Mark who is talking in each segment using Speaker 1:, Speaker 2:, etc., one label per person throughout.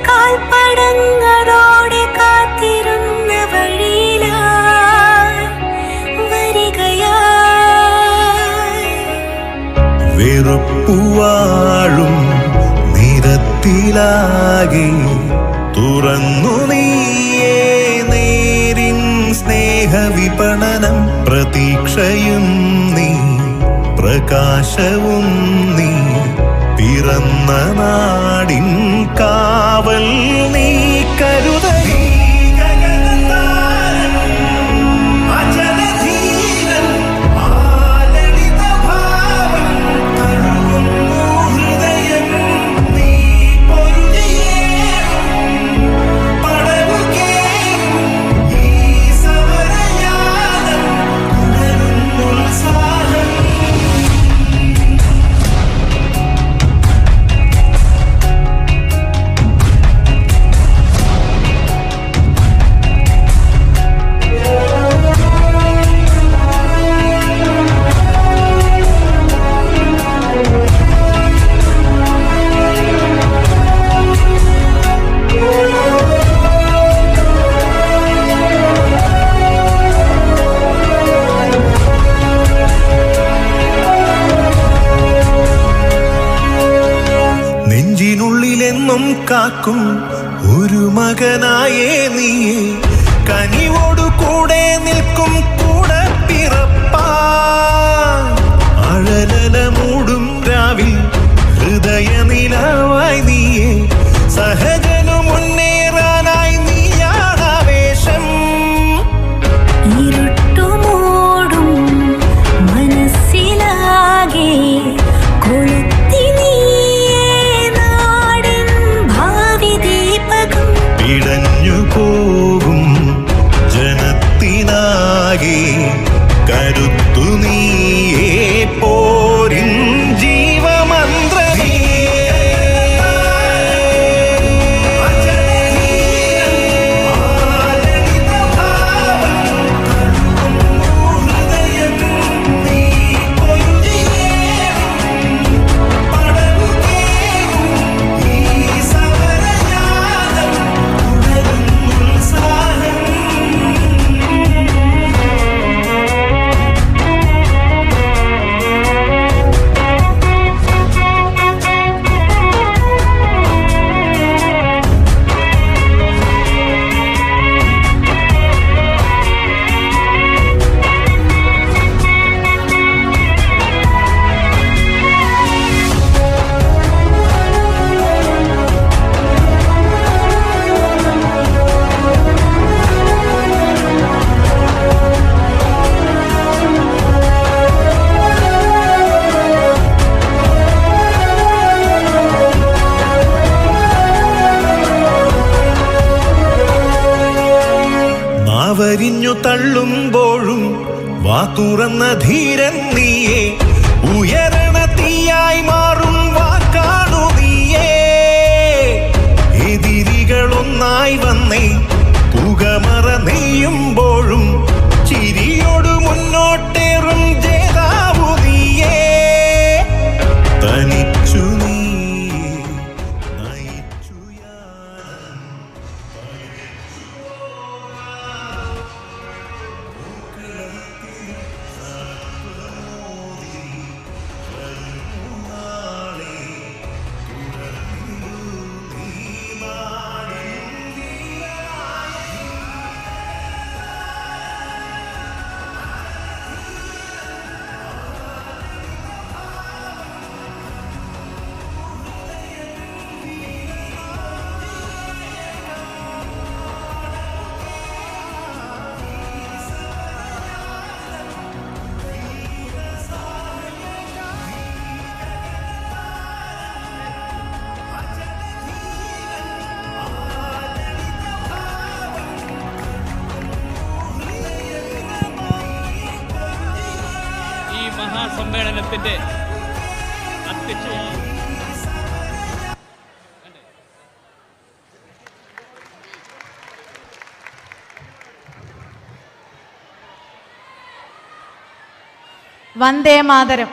Speaker 1: കാൽപ്പടങ്ങളോടെ കാത്തിരുന്ന വഴിയിലായി വരികയായി.
Speaker 2: വെറുപ്പുവാഴും നിരത്തിലാകെ തുറന്നു നീയേ നേരിൻ സ്നേഹവിപണനം. പ്രതീക്ഷയും നീ പ്രകാശവും നീ പിറന്ന നാടിൻ കാവൽ നീ കരുതലി. നെഞ്ചിനുള്ളിലെന്നും കാക്കും ഒരു മകനായേ നീയേ, കനിവോടു കൂടെ നിൽക്കും കൂടെ പിറപ്പാ. അഴലല മൂടും രാവിൽ ഹൃദയ നിലവായി നീയേ, സഹജനു മുന്നേറാനായി നീയാണാവേശം.
Speaker 1: ഇരുട്ടുമൂടും മനസ്സിലാകെ കൊളുത്തി
Speaker 2: ഇടഞ്ഞു പോകും ജനത്തിനാകെ കരുത്തു നീയേ പോരിൻ ജീവമന്ത്രമേ. വരിഞ്ഞു തള്ളുമ്പോഴും വാ തുറന്ന ധീരൻ നീയേ, ഉയരണ തീയായി മാറും വാക്കാണു നീയേ. എതിരികളൊന്നായി വന്നേ പുകമറ നെയ്യുമ്പോഴും ചിരിയോടു മുന്നോട്ടേറും ജേതാവു നീയേ. തനിച്ചു
Speaker 3: മഹാസമ്മേളനത്തിന്റെ അധ്യക്ഷയായി
Speaker 4: വന്ദേ മാതരം.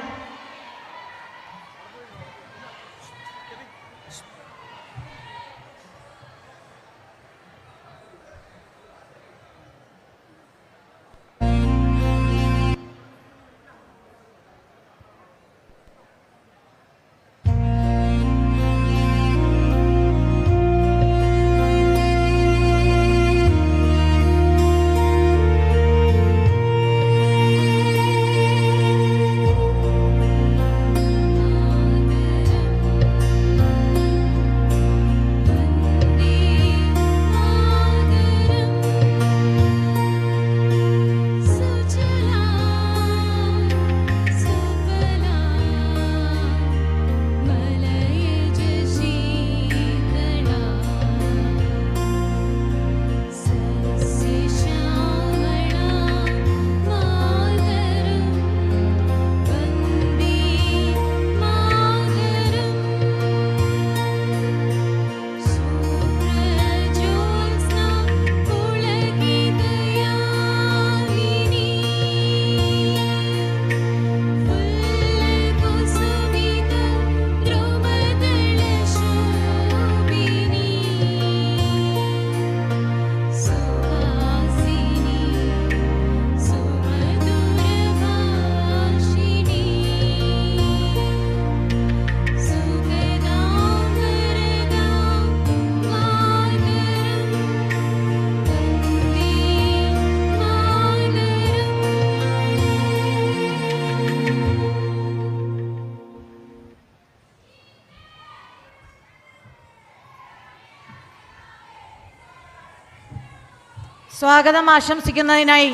Speaker 4: സ്വാഗതം ആശംസിക്കുന്നതിനായി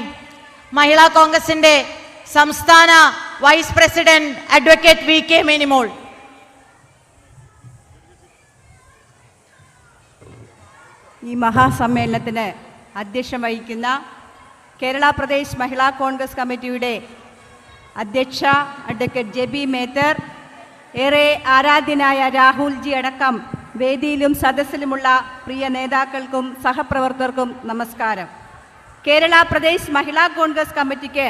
Speaker 4: മഹിളാ കോൺഗ്രസിന്റെ സംസ്ഥാന vice president advocate V K Menimol.
Speaker 5: ഈ മഹാസമ്മേളനത്തിന് അധ്യക്ഷം വഹിക്കുന്ന കേരള പ്രദേശ് മഹിളാ കോൺഗ്രസ് കമ്മിറ്റിയുടെ അധ്യക്ഷ അഡ്വക്കേറ്റ് ജെബി മേത്തർ, ഏറെ ആരാധ്യനായ രാഹുൽജി അടക്കം വേദിയിലും സദസ്സിലുമുള്ള പ്രിയ നേതാക്കൾക്കും സഹപ്രവർത്തകർക്കും നമസ്കാരം. കേരള പ്രദേശ് മഹിളാ കോൺഗ്രസ് കമ്മിറ്റിക്ക്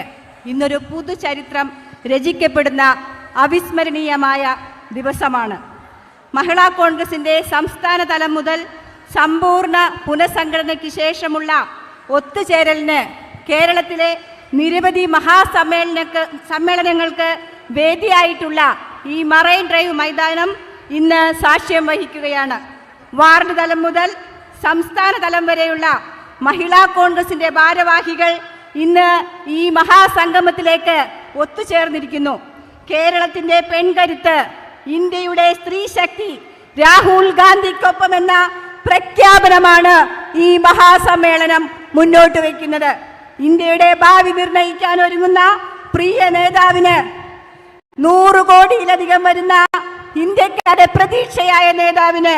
Speaker 5: ഇന്നൊരു പുതുചരിത്രം രചിക്കപ്പെടുന്ന അവിസ്മരണീയമായ ദിവസമാണ്. മഹിളാ കോൺഗ്രസിൻ്റെ സംസ്ഥാന തലം മുതൽ സമ്പൂർണ്ണ പുനഃസംഘടനയ്ക്ക് ശേഷമുള്ള ഒത്തുചേരലിന് കേരളത്തിലെ നിരവധി സമ്മേളനങ്ങൾക്ക് വേദിയായിട്ടുള്ള ഈ മറൈൻ ഡ്രൈവ് മൈതാനം ഇന്ന് സാക്ഷ്യം വഹിക്കുകയാണ്. വാർഡ് തലം മുതൽ സംസ്ഥാന തലം വരെയുള്ള മഹിളാ കോൺഗ്രസിൻ്റെ ഭാരവാഹികൾ ഇന്ന് ഈ മഹാസംഗമത്തിലേക്ക് ഒത്തുചേർന്നിരിക്കുന്നു. കേരളത്തിൻ്റെ പെൺകരുത്ത്, ഇന്ത്യയുടെ സ്ത്രീ ശക്തി, രാഹുൽ ഗാന്ധിക്കൊപ്പം എന്ന പ്രഖ്യാപനമാണ് ഈ മഹാസമ്മേളനം മുന്നോട്ട് വയ്ക്കുന്നത്. ഇന്ത്യയുടെ ഭാവി നിർണയിക്കാൻ ഒരുങ്ങുന്ന പ്രിയ നേതാവിന്, 100 കോടിയിലധികം വരുന്ന ഇന്ത്യക്കാരുടെ പ്രതീക്ഷയായ നേതാവിന്,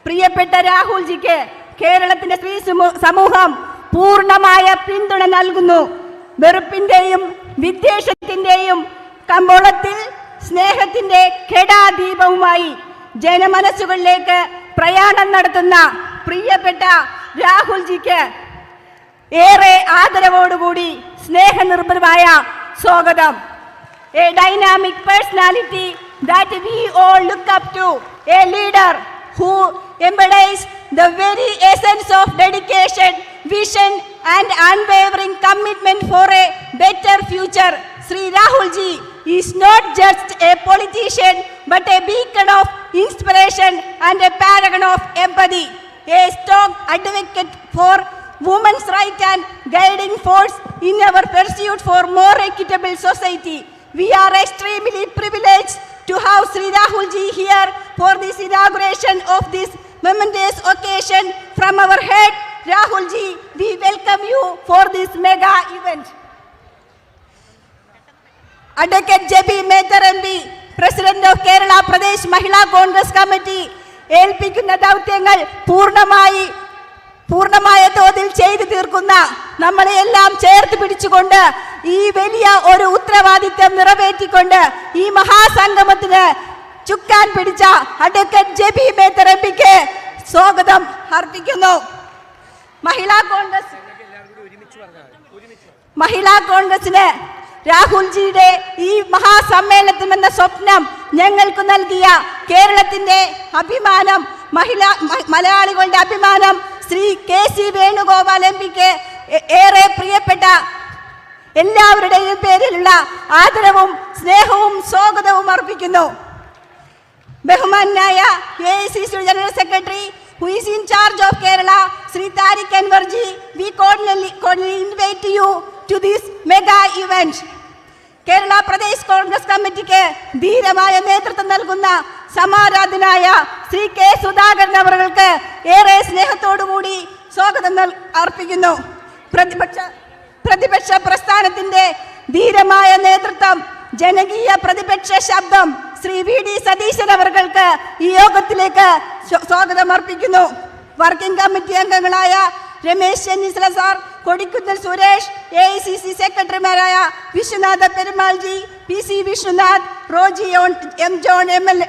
Speaker 5: പ്രിയപ്പെട്ട രാഹുൽജിക്ക് കേരളത്തിന്റെ സ്ത്രീ സമൂഹം പൂർണ്ണമായ പിന്തുണ നൽകുന്നു. വെറുപ്പിന്റെയും വിദ്വേഷത്തിന്റെയും കമ്പോളത്തിൽ സ്നേഹത്തിന്റെ കെടാദീപവുമായി ജനമനസ്സുകളിലേക്ക് പ്രയാണം നടത്തുന്ന പ്രിയപ്പെട്ട രാഹുൽജിക്ക് ഏറെ ആദരവോടുകൂടി സ്നേഹനിർഭരമായ സ്വാഗതം. A dynamic personality that we all look up to, a leader who embodies the very essence of dedication, vision and unwavering commitment for a better future. Sri Rahulji is not just a politician but a beacon of inspiration and a paragon of empathy, a strong advocate for women's rights and guiding force in our pursuit for more equitable society. We are extremely privileged to have Sri Rahulji here for this inauguration of this momentous occasion. From our head, Rahulji, we welcome you for this mega event. Advocate J.B. Mehtar MP, President of Kerala Pradesh Mahila Congress Committee, ഏൽപ്പിക്കുന്ന ദൗത്യങ്ങൾ പൂർണ്ണമായ തോതിൽ ചെയ്തു തീർക്കുന്ന നമ്മളെ എല്ലാം ചേർത്ത് പിടിച്ചുകൊണ്ട് ഈ വലിയ ഒരു ഉത്തരവാദിത്വം നിറവേറ്റിക്കൊണ്ട് ഈ മഹാസംഗമത്തിന് ചുക്കാൻ പിടിച്ച അഡ്വക്കേറ്റ് ജെബി മേത്തർ എംപിക്ക് സ്വാഗതം അർപ്പിക്കുന്നു. മഹിളാ കോൺഗ്രസിന് രാഹുൽജിയുടെ ഈ മഹാസമ്മേളനത്തിനെന്ന സ്വപ്നം ഞങ്ങൾക്ക് നൽകിയ കേരളത്തിന്റെ അഭിമാനം, മലയാളികളുടെ അഭിമാനം ശ്രീ കെ.സി. വേണുഗോപാൽ എംപിക്ക് ഏറെ പ്രിയപ്പെട്ട എല്ലാവരുടെയും പേരിലുള്ള ആദരവും സ്നേഹവും സ്വാഗതവും അർപ്പിക്കുന്നു. ബഹുമാനായ AICC general secretary who is in charge of Kerala, Sri Tariq Anwarji, we cordially invite you to this mega event. Kerala Pradesh Congress കമ്മിറ്റിക്ക് ധീരമായ നേതൃത്വം നൽകുന്ന സമാരാധനായ ശ്രീ കെ സുധാകരൻ അവർക്ക് ഏറെ സ്നേഹത്തോടുകൂടി സ്വാഗതം അർപ്പിക്കുന്നു. പ്രതിപക്ഷ പ്രസ്ഥാനത്തിന്റെ ധീരമായ നേതൃത്വം, ജനകീയ പ്രതിപക്ഷ ശബ്ദം ശ്രീ വി.ഡി. സതീശൻ അവർക്ക് ഈ യോഗത്തിലേക്ക് സ്വാഗതം അർപ്പിക്കുന്നു. വർക്കിംഗ് കമ്മിറ്റി അംഗങ്ങളായ രമേശ് ചെന്നിത്തല സാർ, കൊടിക്കുന്നിൽ സുരേഷ്, AICC സെക്രട്ടറിമാരായ Viswanatha Perumalji, PC Viswanath, Roji M John MLA,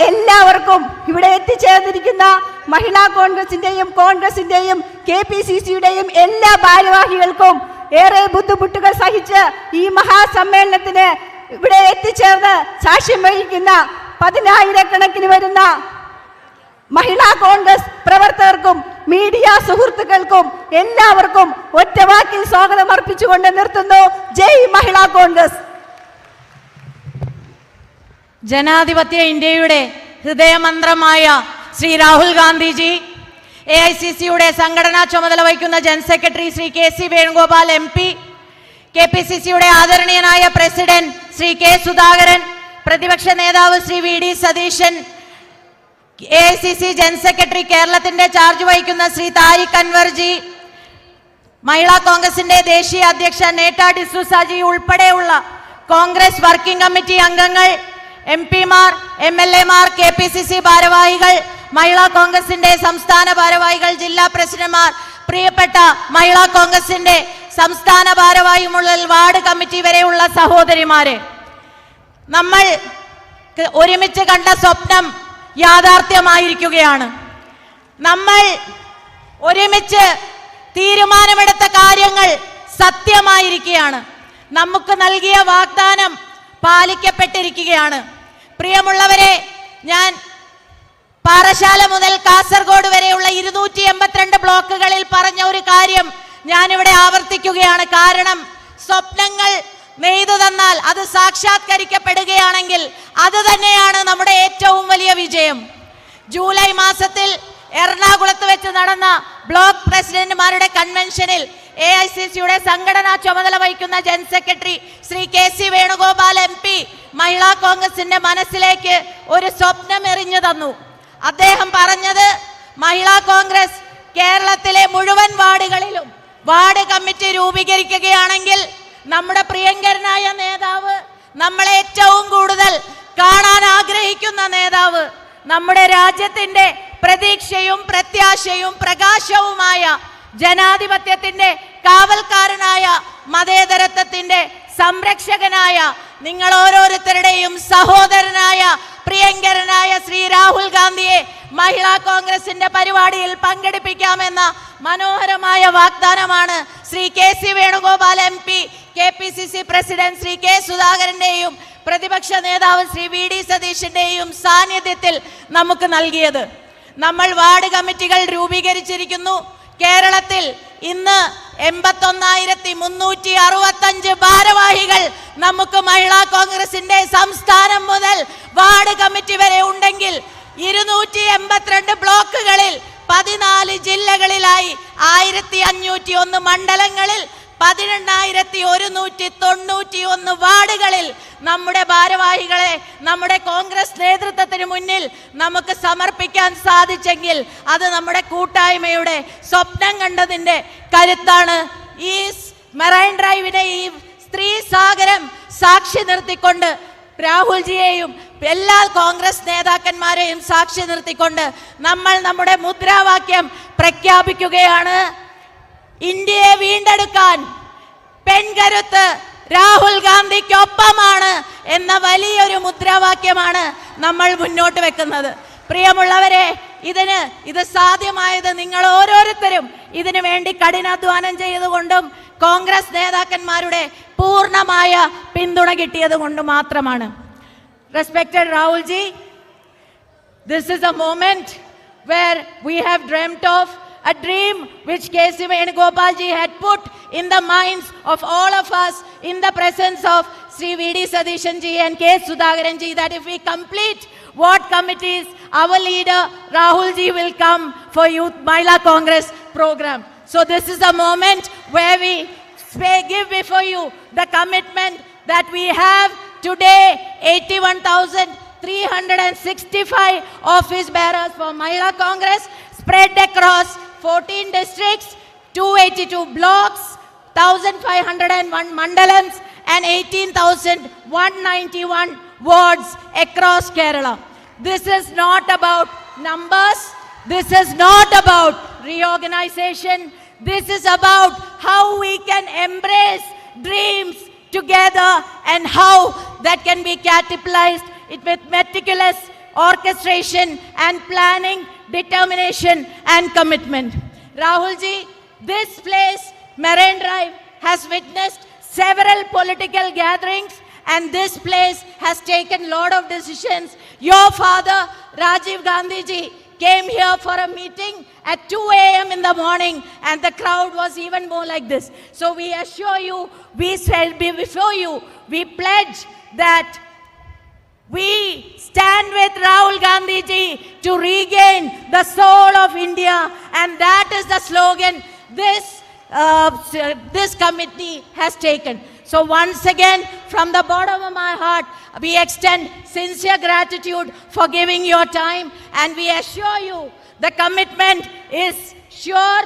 Speaker 5: എല്ലാവർക്കും ഇവിടെ എത്തിച്ചേർന്നിരിക്കുന്ന മഹിളാ കോൺഗ്രസിന്റെയും KPCCയുടെയും എല്ലാ ഭാരവാഹികൾക്കും ഏറെ ബുദ്ധിമുട്ടുകൾ സഹിച്ച് ഈ മഹാസമ്മേളനത്തിന് ഇവിടെ എത്തിച്ചേർന്ന് സാക്ഷ്യം വഹിക്കുന്ന 10,000 വരുന്ന മഹിളാ കോൺഗ്രസ് പ്രവർത്തകർക്കും മീഡിയ സുഹൃത്തുക്കൾക്കും എല്ലാവർക്കും ഒറ്റവാക്കിൽ സ്വാഗതം അർപ്പിച്ചുകൊണ്ട് നിർത്തുന്നു. ജയ് മഹിളാ കോൺഗ്രസ്.
Speaker 4: ജനാധിപത്യ ഇന്ത്യയുടെ ഹൃദയമന്ത്രമായ ശ്രീ രാഹുൽ ഗാന്ധിജി, AICCയുടെ സംഘടനാ ചുമതല വഹിക്കുന്ന general secretary Shri K C. Venugopal MP, KPCCയുടെ ആദരണീയനായ പ്രസിഡന്റ് ശ്രീ കെ സുധാകരൻ, പ്രതിപക്ഷ നേതാവ് Shri VD. Satheesan, AICC general secretary കേരളത്തിന്റെ ചാർജ് വഹിക്കുന്ന ശ്രീ താരിഖ് അൻവർജി, മഹിളാ കോൺഗ്രസിന്റെ ദേശീയ അധ്യക്ഷ നേട്ട ഡിസൂസാജി ഉൾപ്പെടെയുള്ള കോൺഗ്രസ് വർക്കിംഗ് കമ്മിറ്റി അംഗങ്ങൾ, MP-മാർ, MLA-മാർ, KPCC ഭാരവാഹികൾ, മഹിളാ കോൺഗ്രസിന്റെ സംസ്ഥാന ഭാരവാഹികൾ, ജില്ലാ പ്രസിഡന്റുമാർ, പ്രിയപ്പെട്ട മഹിളാ കോൺഗ്രസിന്റെ സംസ്ഥാന ഭാരവാഹി മുതൽ വാർഡ് കമ്മിറ്റി വരെയുള്ള സഹോദരിമാരെ, നമ്മൾ ഒരുമിച്ച് കണ്ട സ്വപ്നം യാഥാർത്ഥ്യമായിരിക്കുകയാണ്. നമ്മൾ ഒരുമിച്ച് തീരുമാനമെടുത്ത കാര്യങ്ങൾ സത്യമായിരിക്കുകയാണ്. നമുക്ക് നൽകിയ വാഗ്ദാനം പാലിക്കപ്പെട്ടിരിക്കുകയാണ്. പ്രിയമുള്ളവരെ, ഞാൻ പാറശാല മുതൽ കാസർഗോഡ് വരെയുള്ള 282 ബ്ലോക്കുകളിൽ പറഞ്ഞ ഒരു കാര്യം ഞാനിവിടെ ആവർത്തിക്കുകയാണ്. കാരണം സ്വപ്നങ്ങൾ നെയ്തു തന്നാൽ അത് സാക്ഷാത്കരിക്കപ്പെടുകയാണെങ്കിൽ അത് തന്നെയാണ് നമ്മുടെ ഏറ്റവും വലിയ വിജയം. ജൂലൈ മാസത്തിൽ എറണാകുളത്ത് വെച്ച് നടന്ന ബ്ലോക്ക് പ്രസിഡന്റുമാരുടെ കൺവെൻഷനിൽ AICCയുടെ സംഘടനാ ചുമതല വഹിക്കുന്ന general secretary Shri KC Venugopal MP മഹിളാ കോൺഗ്രസിന്റെ മനസ്സിലേക്ക് ഒരു സ്വപ്നം എറിഞ്ഞു തന്നു. അദ്ദേഹം പറഞ്ഞത്, മഹിളാ കോൺഗ്രസ് കേരളത്തിലെ മുഴുവൻ വാർഡുകളിലും വാർഡ് കമ്മിറ്റി രൂപീകരിക്കുകയാണെങ്കിൽ നമ്മുടെ പ്രിയങ്കരനായ നേതാവ്, നമ്മളെ ഏറ്റവും കൂടുതൽ കാണാൻ ആഗ്രഹിക്കുന്ന നേതാവ്, നമ്മുടെ രാജ്യത്തിന്റെ പ്രതീക്ഷയും പ്രത്യാശയും പ്രകാശവുമായ ജനാധിപത്യത്തിന്റെ കാവൽക്കാരനായ മതേതരത്വത്തിന്റെ സംരക്ഷകനായ നിങ്ങൾ ഓരോരുത്തരുടെയും സഹോദരനായ പ്രിയങ്കരനായ ശ്രീ രാഹുൽ ഗാന്ധിയെ മഹിളാ കോൺഗ്രസിന്റെ പരിപാടിയിൽ പങ്കെടുപ്പിക്കാമെന്ന മനോഹരമായ വാഗ്ദാനമാണ് Shri KC Venugopal MP, KPCC president Shri K സുധാകരന്റെയും പ്രതിപക്ഷ നേതാവ് ശ്രീ VD സതീഷിന്റെയും സാന്നിധ്യത്തിൽ നമുക്ക് നൽകിയത്. നമ്മൾ വാർഡ് കമ്മിറ്റികൾ രൂപീകരിച്ചിരിക്കുന്നു. കേരളത്തിൽ ഇന്ന് 81,365 ഭാരവാഹികൾ നമുക്ക് മഹിളാ കോൺഗ്രസിന്റെ സംസ്ഥാനം മുതൽ വാർഡ് കമ്മിറ്റി വരെ ഉണ്ടെങ്കിൽ 282 ബ്ലോക്കുകളിൽ 14 ജില്ലകളിലായി 1501 മണ്ഡലങ്ങളിൽ 18,191 വാർഡുകളിൽ നമ്മുടെ ഭാരവാഹികളെ നമ്മുടെ കോൺഗ്രസ് നേതൃത്വത്തിന് മുന്നിൽ നമുക്ക് സമർപ്പിക്കാൻ സാധിച്ചെങ്കിൽ അത് നമ്മുടെ കൂട്ടായ്മയുടെ സ്വപ്നം കണ്ടതിന്റെ കരുത്താണ്. ഈ മെറൈൻ ഡ്രൈവിനെ, ഈ സ്ത്രീ സാഗരം സാക്ഷി നിർത്തിക്കൊണ്ട് രാഹുൽജിയെയും എല്ലാ കോൺഗ്രസ് നേതാക്കന്മാരെയും സാക്ഷി നിർത്തിക്കൊണ്ട് നമ്മൾ നമ്മുടെ മുദ്രാവാക്യം പ്രഖ്യാപിക്കുകയാണ്. ഇന്ത്യയെ വീണ്ടെടുക്കാൻ പെൺകരുത്ത് രാഹുൽ ഗാന്ധിക്കൊപ്പമാണ് എന്ന വലിയൊരു മുദ്രാവാക്യമാണ് നമ്മൾ മുന്നോട്ട് വെക്കുന്നത്. പ്രിയമുള്ളവരെ, ഇത് സാധ്യമായത് നിങ്ങൾ ഓരോരുത്തരും ഇതിനു വേണ്ടി കഠിനാധ്വാനം ചെയ്തുകൊണ്ടും കോൺഗ്രസ് നേതാക്കന്മാരുടെ പൂർണ്ണമായ പിന്തുണ കിട്ടിയത് കൊണ്ട് മാത്രമാണ്. Respected Rahulji, this is a moment where we have dreamt of a dream which KC Venugopalji had put in the minds of all of us in the presence of Sri VD Sadishanji and K Sudhakaranji, that if we complete what committees, our leader Rahulji will come for Youth Mahila Congress program. So this is a moment where we give before you the commitment that we have today 81,365 office bearers for Mahila Congress spread across 14 districts, 282 blocks, 1,501 mandalams and 18,191 wards across Kerala. This is not about numbers. This is not about reorganization. This is about how we can embrace dreams together and how that can be capitalized with meticulous orchestration and planning, determination and commitment. Rahulji, this place, Marine Drive, has witnessed several political gatherings and this place has taken a lot of decisions. Your father, Rajiv Gandhi ji, came here for a meeting at 2 a.m. in the morning and the crowd was even more like this. So we assure you, we shall be before you, we pledge that we stand with Rahul Gandhi ji to regain the soul of India, and that is the slogan this committee has taken. So once again, from the bottom of my heart, we extend sincere gratitude for giving your time, and we assure you the commitment is sure,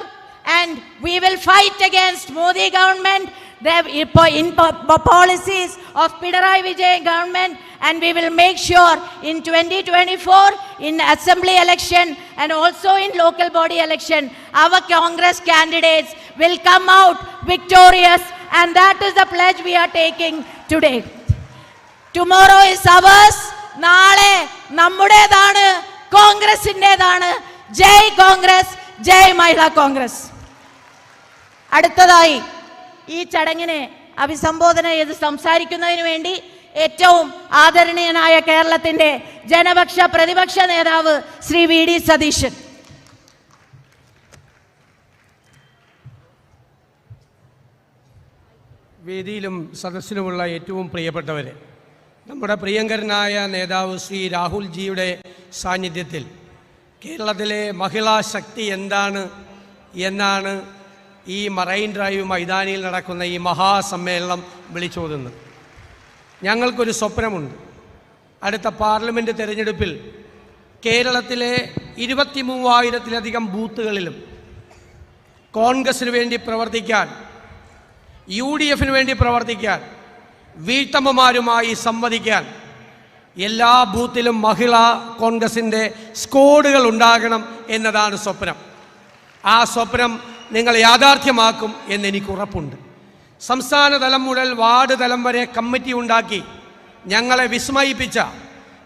Speaker 4: and we will fight against Modi government, the policies of Pinarayi Vijayan government, and we will make sure in 2024 in assembly election and also in local body election, our Congress candidates will come out victorious, and that is the pledge we are taking today. Tomorrow is ours. നാളെ നമ്മുടേതാണ്, കോൺഗ്രസിൻ്റെതാണ്. ജയ് കോൺഗ്രസ്, ജയ് മഹിളാ കോൺഗ്രസ്. അടുത്തതായി ഈ ചടങ്ങിനെ അഭിസംബോധന ചെയ്ത് സംസാരിക്കുന്നതിന് വേണ്ടി ഏറ്റവും ആദരണീയനായ കേരളത്തിന്റെ ജനപക്ഷ പ്രതിപക്ഷ നേതാവ് ശ്രീ വി.ഡി. സതീശൻ.
Speaker 6: വേദിയിലും സദസ്സിലുമുള്ള ഏറ്റവും പ്രിയപ്പെട്ടവരെ, നമ്മുടെ പ്രിയങ്കരനായ നേതാവ് ശ്രീ രാഹുൽ ജിയുടെ സാന്നിധ്യത്തിൽ കേരളത്തിലെ മഹിളാ ശക്തി എന്താണ് എന്നാണ് ഈ മറൈൻ ഡ്രൈവ് മൈതാനിയിൽ നടക്കുന്ന ഈ മഹാസമ്മേളനം വിളിച്ചോതുന്നത്. ഞങ്ങൾക്കൊരു സ്വപ്നമുണ്ട്. അടുത്ത പാർലമെൻറ്റ് തെരഞ്ഞെടുപ്പിൽ കേരളത്തിലെ 23,000-ലധികം ബൂത്തുകളിലും കോൺഗ്രസിന് വേണ്ടി പ്രവർത്തിക്കാൻ, UDFന് വേണ്ടി പ്രവർത്തിക്കാൻ, വീട്ടമ്മമാരുമായി സംവദിക്കാൻ എല്ലാ ബൂത്തിലും മഹിളാ കോൺഗ്രസിൻ്റെ സ്ക്വാഡുകൾ ഉണ്ടാകണം എന്നതാണ് സ്വപ്നം. ആ സ്വപ്നം നിങ്ങൾ യാഥാർത്ഥ്യമാക്കും എന്നെനിക്ക് ഉറപ്പുണ്ട്. സംസ്ഥാന തലം മുതൽ വാർഡ് തലം വരെ കമ്മിറ്റി ഉണ്ടാക്കി ഞങ്ങളെ വിസ്മയിപ്പിച്ച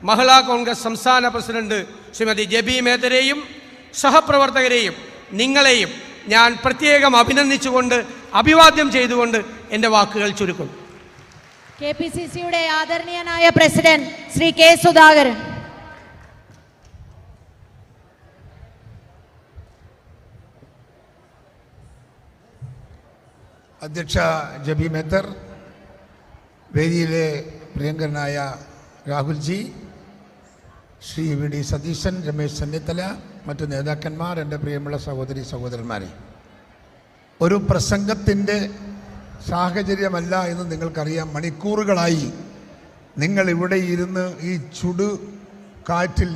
Speaker 6: മഹിളാ കോൺഗ്രസ് സംസ്ഥാന പ്രസിഡന്റ് ശ്രീമതി ജബി മേത്തരെയും സഹപ്രവർത്തകരെയും നിങ്ങളെയും ഞാൻ പ്രത്യേകം അഭിനന്ദിച്ചുകൊണ്ട് അഭിവാദ്യം ചെയ്തുകൊണ്ട് എൻ്റെ വാക്കുകൾ ചുരുക്കുന്നു.
Speaker 4: KPCCയുടെ ആദരണീയനായ പ്രസിഡന്റ് ശ്രീ കെ സുധാകരൻ.
Speaker 7: അധ്യക്ഷ ജബി മേത്തർ, വേദിയിലെ പ്രിയങ്കരനായ രാഹുൽജി, ശ്രീ വി.ഡി. സതീശൻ, രമേശ് ചെന്നിത്തല, മറ്റു നേതാക്കന്മാർ, എൻ്റെ പ്രിയമുള്ള സഹോദരി സഹോദരന്മാരെ, ഒരു പ്രസംഗത്തിൻ്റെ സാഹചര്യമല്ല എന്ന് നിങ്ങൾക്കറിയാം. മണിക്കൂറുകളായി നിങ്ങൾ ഇവിടെ ഇരുന്ന് ഈ ചുടു കാറ്റിൽ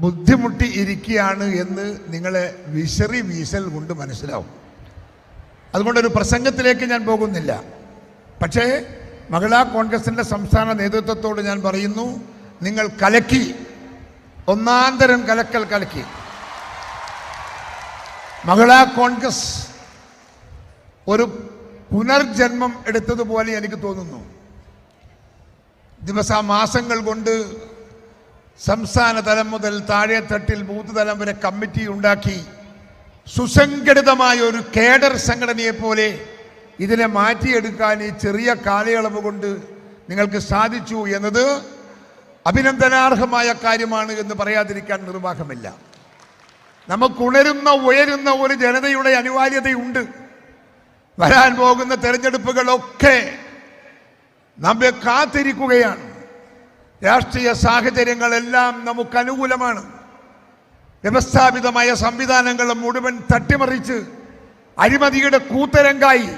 Speaker 7: ബുദ്ധിമുട്ടി ഇരിക്കുകയാണ് എന്ന് നിങ്ങളെ വിശറി വീശൽ കൊണ്ട് മനസ്സിലാവും. അതുകൊണ്ടൊരു പ്രസംഗത്തിലേക്ക് ഞാൻ പോകുന്നില്ല. പക്ഷേ മഹിളാ കോൺഗ്രസിൻ്റെ സംസ്ഥാന നേതൃത്വത്തോട് ഞാൻ പറയുന്നു, നിങ്ങൾ കലക്കി, ഒന്നാന്തരം കലക്കി. മഹിളാ കോൺഗ്രസ് ഒരു പുനർജന്മം എടുത്തതുപോലെ എനിക്ക് തോന്നുന്നു. മാസങ്ങൾ കൊണ്ട് സംസ്ഥാന തലം മുതൽ താഴെത്തട്ടിൽ ബൂത്ത് തലം വരെ കമ്മിറ്റി ഉണ്ടാക്കി സുസംഘടിതമായ ഒരു കേഡർ സംഘടനയെ പോലെ ഇതിനെ മാറ്റിയെടുക്കാൻ ഈ ചെറിയ കാലയളവ് കൊണ്ട് നിങ്ങൾക്ക് സാധിച്ചു എന്നത് അഭിനന്ദനാർഹമായ കാര്യമാണ് എന്ന് പറയാതിരിക്കാൻ നിർവാഹമില്ല. നമുക്കുണരുന്ന ഉയരുന്ന ഒരു ജനതയുടെ അനിവാര്യതയുണ്ട്. വരാൻ പോകുന്ന തെരഞ്ഞെടുപ്പുകളൊക്കെ നമ്മെ കാത്തിരിക്കുകയാണ്. രാഷ്ട്രീയ സാഹചര്യങ്ങളെല്ലാം നമുക്ക് അനുകൂലമാണ്. വ്യവസ്ഥാപിതമായ സംവിധാനങ്ങൾ മുഴുവൻ തട്ടിമറിച്ച് അഴിമതിയുടെ കൂത്തരങ്കായി,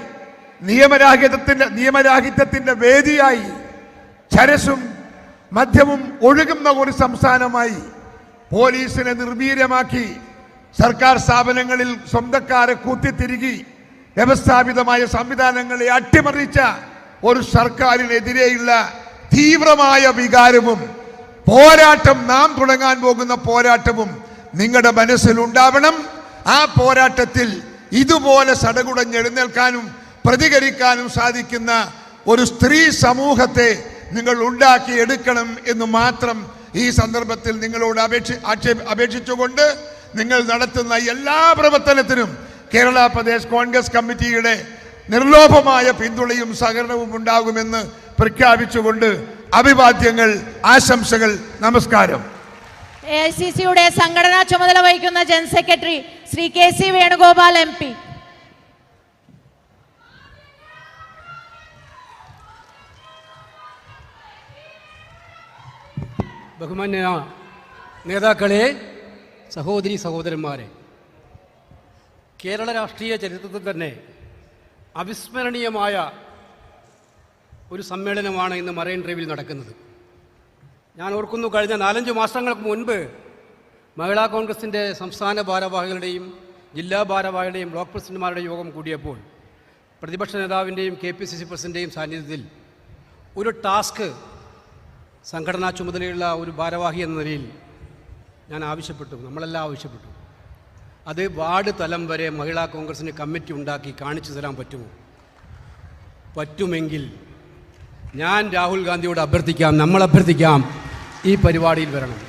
Speaker 7: നിയമരാഹിത്യത്തിന്റെ വേദിയായി, ചരസും മദ്യവും ഒഴുകുന്ന ഒരു സംസ്ഥാനമായി, പോലീസിനെ നിർവീര്യമാക്കി സർക്കാർ സ്ഥാപനങ്ങളിൽ സ്വന്തക്കാരെ കുത്തിത്തിരുകി വ്യവസ്ഥാപിതമായ സംവിധാനങ്ങളെ അട്ടിമറിച്ച ഒരു സർക്കാരിനെതിരെയുള്ള തീവ്രമായ വികാരവും പോരാട്ടം, നാം തുടങ്ങാൻ പോകുന്ന പോരാട്ടവും നിങ്ങളുടെ മനസ്സിലുണ്ടാവണം. ആ പോരാട്ടത്തിൽ ഇതുപോലെ സടകുടഞ്ഞെഴുന്നേൽക്കാനും പ്രതികരിക്കാനും സാധിക്കുന്ന ഒരു സ്ത്രീ സമൂഹത്തെ നിങ്ങൾ ഉണ്ടാക്കിയെടുക്കണം എന്ന് മാത്രം ഈ സന്ദർഭത്തിൽ നിങ്ങളോട് അപേക്ഷിച്ചുകൊണ്ട് നിങ്ങൾ നടത്തുന്ന എല്ലാ പ്രവർത്തനത്തിനും കേരള പ്രദേശ് കോൺഗ്രസ് കമ്മിറ്റിയുടെ നിർലോഭമായ പിന്തുണയും സഹകരണവും ഉണ്ടാകുമെന്ന് പ്രഖ്യാപിച്ചുകൊണ്ട് അഭിവാദ്യങ്ങൾ, ആശംസകൾ, നമസ്കാരം.
Speaker 4: AICCയുടെ സംഘടനാ ചുമതല വഹിക്കുന്ന general secretary Shri KC Venugopal MP.
Speaker 6: ബഹുമാന്യ നേതാക്കളെ, സഹോദരി സഹോദരന്മാരെ, കേരള രാഷ്ട്രീയ ചരിത്രത്തിൽ തന്നെ അവിസ്മരണീയമായ ഒരു സമ്മേളനമാണ് ഇന്ന് മറൈൻ ഡ്രൈവിൽ നടക്കുന്നത്. ഞാൻ ഓർക്കുന്നു, കഴിഞ്ഞ 4-5 മാസങ്ങൾക്ക് മുൻപ് മഹിളാ കോൺഗ്രസിൻ്റെ സംസ്ഥാന ഭാരവാഹികളുടെയും ജില്ലാ ഭാരവാഹികളുടെയും ബ്ലോക്ക് പ്രസിഡന്റുമാരുടെയും യോഗം കൂടിയപ്പോൾ പ്രതിപക്ഷ നേതാവിൻ്റെയും KPCC പ്രസിഡൻ്റെയും സാന്നിധ്യത്തിൽ ഒരു ടാസ്ക് സംഘടനാ ചുമതലയുള്ള ഒരു ഭാരവാഹി എന്ന നിലയിൽ ഞാൻ ആവശ്യപ്പെട്ടു, നമ്മളെല്ലാം ആവശ്യപ്പെട്ടു. അത് വാർഡ് തലം വരെ മഹിളാ കോൺഗ്രസിന് കമ്മിറ്റി ഉണ്ടാക്കി കാണിച്ചു തരാൻ പറ്റുമോ? പറ്റുമെങ്കിൽ ഞാൻ രാഹുൽ ഗാന്ധിയോട് അഭ്യർത്ഥിക്കാം, നമ്മൾ അഭ്യർത്ഥിക്കാം, ഈ പരിപാടിയിൽ വരണം.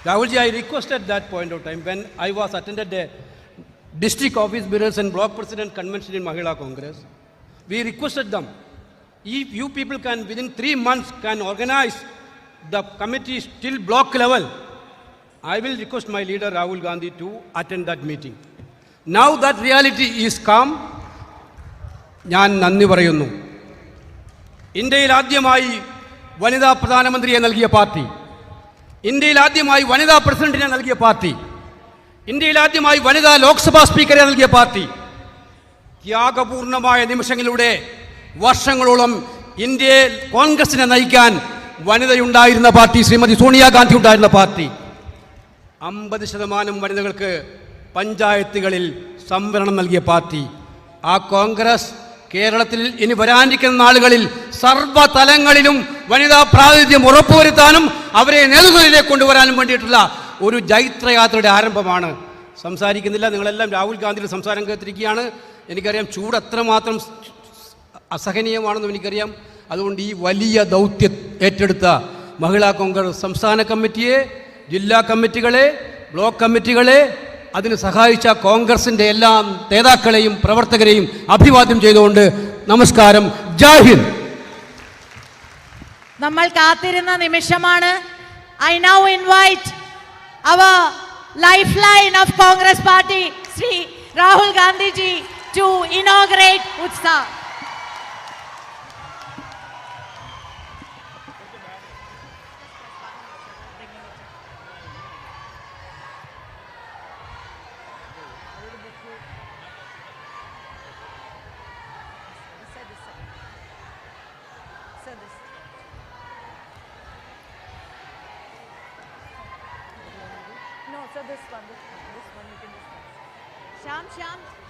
Speaker 6: Rahulji, I requested that point of time when I was attended a district office bearers and block president convention in Mahila Congress. We requested them, if you people can within 3 months can organize the committees till block level, I will request my leader Rahul Gandhi to attend that meeting. Now that reality is come, ഞാൻ നന്ദി പറയുന്നു. ഇന്ത്യയിൽ ആദ്യമായി വനിതാ പ്രധാനമന്ത്രിയെ നൽകിയ party, ഇന്ത്യയിൽ ആദ്യമായി വനിതാ പ്രസിഡന്റിനെ നൽകിയ പാർട്ടി, ഇന്ത്യയിൽ ആദ്യമായി വനിതാ ലോക്സഭാ സ്പീക്കറെ നൽകിയ പാർട്ടി, ത്യാഗപൂർണമായ നിമിഷങ്ങളിലൂടെ വർഷങ്ങളോളം ഇന്ത്യയെ കോൺഗ്രസിനെ നയിക്കാൻ വനിതയുണ്ടായിരുന്ന പാർട്ടി, ശ്രീമതി സോണിയാഗാന്ധി ഉണ്ടായിരുന്ന പാർട്ടി, 50% വനിതകൾക്ക് പഞ്ചായത്തുകളിൽ സംവരണം നൽകിയ പാർട്ടി. ആ കോൺഗ്രസ് കേരളത്തിൽ ഇനി വരാനിരിക്കുന്ന നാളുകളിൽ സർവ്വതലങ്ങളിലും വനിതാ പ്രാതിനിധ്യം ഉറപ്പുവരുത്താനും അവരെ നേതൃത്വത്തിലേക്ക് കൊണ്ടുവരാനും വേണ്ടിയിട്ടുള്ള ഒരു ജൈത്രയാത്രയുടെ ആരംഭമാണ്. സംസാരിക്കുന്നില്ല, നിങ്ങളെല്ലാം രാഹുൽ ഗാന്ധിയുടെ സംസാരം കേട്ടിരിക്കുകയാണ്. എനിക്കറിയാം ചൂട് അത്രമാത്രം അസഹനീയമാണെന്നും എനിക്കറിയാം. അതുകൊണ്ട് ഈ വലിയ ദൗത്യം ഏറ്റെടുത്ത മഹിളാ കോൺഗ്രസ് സംസ്ഥാന കമ്മിറ്റിയെ, ജില്ലാ കമ്മിറ്റികളെ, ബ്ലോക്ക് കമ്മിറ്റികളെ, അതിന് സഹായിച്ച കോൺഗ്രസിൻ്റെ എല്ലാ നേതാക്കളെയും പ്രവർത്തകരെയും അഭിവാദ്യം ചെയ്തുകൊണ്ട് നമസ്കാരം, ജയ് ഹിന്ദ്.
Speaker 4: നമ്മൾ കാത്തിരുന്ന നിമിഷമാണ്. I now invite our lifeline of Congress Party, Sri Rahul Gandhi ji, to inaugurate Utsaah.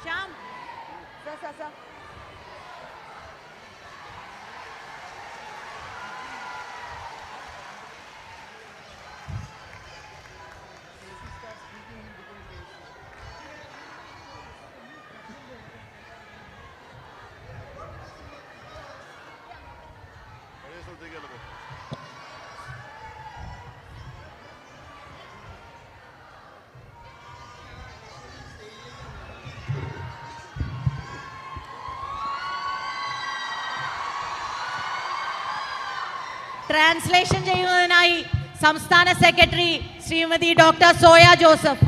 Speaker 4: Sham. Sir. Translation ചെയ്യുന്നതിനായി സംസ്ഥാന secretary Shrimati doctor soya Joseph.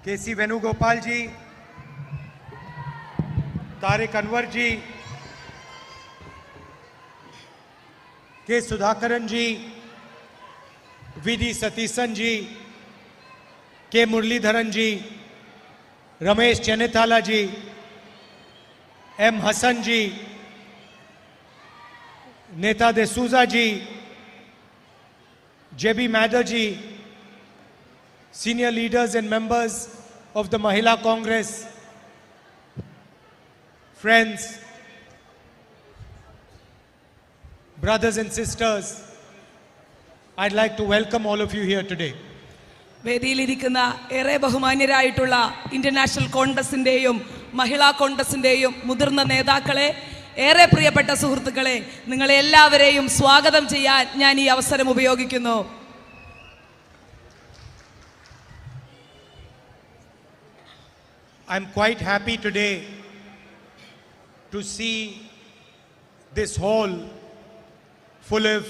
Speaker 8: KC Venugopal ji, Tariq Anwar ji, K Sudhakaran ji, VD Satisan ji, K Muralidharan ji, Ramesh Chenethala ji, M Hassan ji, Neta D'Souza ji, JB Madar ji, senior leaders and members of the Mahila Congress, friends, brothers and sisters, I'd like to welcome all of you here today.
Speaker 9: വേദിയിലിരിക്കുന്ന ഏറെ ബഹുമാന്യരായിട്ടുള്ള international കോൺഗ്രസിൻ്റെയും മഹിളാ കോൺഗ്രസിൻ്റെയും മുതിർന്ന നേതാക്കളെ, ഏറെ പ്രിയപ്പെട്ട സുഹൃത്തുക്കളെ, നിങ്ങളെ എല്ലാവരെയും സ്വാഗതം ചെയ്യാൻ ഞാൻ ഈ അവസരം ഉപയോഗിക്കുന്നു.
Speaker 8: I'm quite happy today to see this hall full of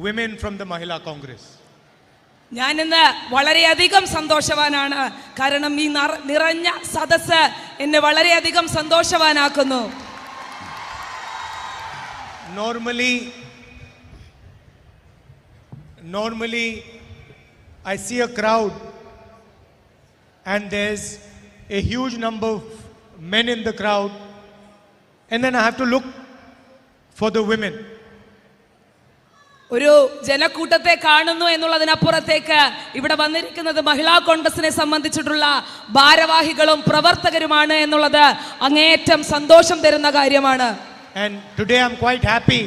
Speaker 8: women from the Mahila Congress.
Speaker 9: ഞാൻ ഇന്ന് വളരെയധികം സന്തോഷവാനാണ്. കാരണം ഈ നിറഞ്ഞ സദസ്സ് എന്നെ വളരെയധികം സന്തോഷവാനാക്കുന്നു.
Speaker 8: Normally I see a crowd and there's a huge number of men in the crowd, and then I have to look for the women.
Speaker 9: ഒരു ജനക്കൂട്ടത്തെ കാണുന്നു എന്നുള്ളതിനപ്പുറത്തേക്ക് ഇവിടെ വന്നിരിക്കുന്നത് മഹിളാ കോൺഗ്രസിനെ സംബന്ധിച്ചിട്ടുള്ള ഭാരവാഹികളും പ്രവർത്തകരുമാണ് എന്നുള്ളത് അങ്ങേയറ്റം സന്തോഷം തരുന്ന കാര്യമാണ്.
Speaker 8: And today I'm quite happy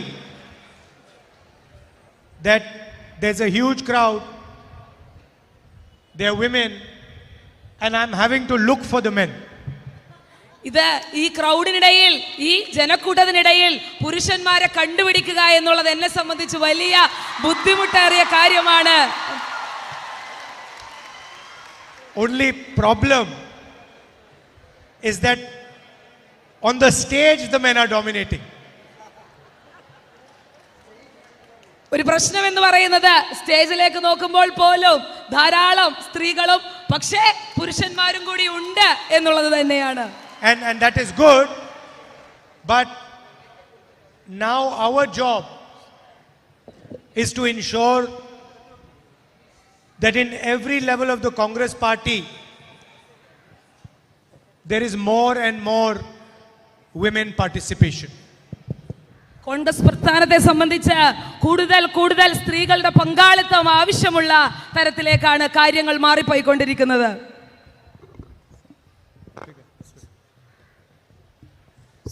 Speaker 8: that there's a huge crowd, there are women, and I'm having to look for the men.
Speaker 9: ഇത് ഈ ക്രൗഡിനിടയിൽ, ഈ ജനക്കൂട്ടത്തിനിടയിൽ പുരുഷന്മാരെ കണ്ടുപിടിക്കുക എന്നുള്ളത് എന്നെ സംബന്ധിച്ച് വലിയ ബുദ്ധിമുട്ടേറിയ കാര്യമാണ്.
Speaker 8: Only problem is that on the stage the men are dominating.
Speaker 9: ഒരു പ്രശ്നം എന്ന് പറയുന്നത് സ്റ്റേജിലേക്ക് നോക്കുമ്പോൾ പോലും ധാരാളം സ്ത്രീകളും പക്ഷേ പുരുഷന്മാരും കൂടി ഉണ്ട് എന്നുള്ളത് തന്നെയാണ്.
Speaker 8: And that is good, but now our job is to ensure that in every level of the Congress party there is more and more women participation.
Speaker 9: Congress പ്രസ്ഥാനത്തെ സംബന്ധിച്ച് കൂടുതൽ കൂടുതൽ സ്ത്രീകളുടെ പങ്കാളിത്തം ആവശ്യമുള്ള തരത്തിലേക്കാണ് കാര്യങ്ങൾ മാറിപ്പോയിക്കൊണ്ടിരിക്കുന്നത്.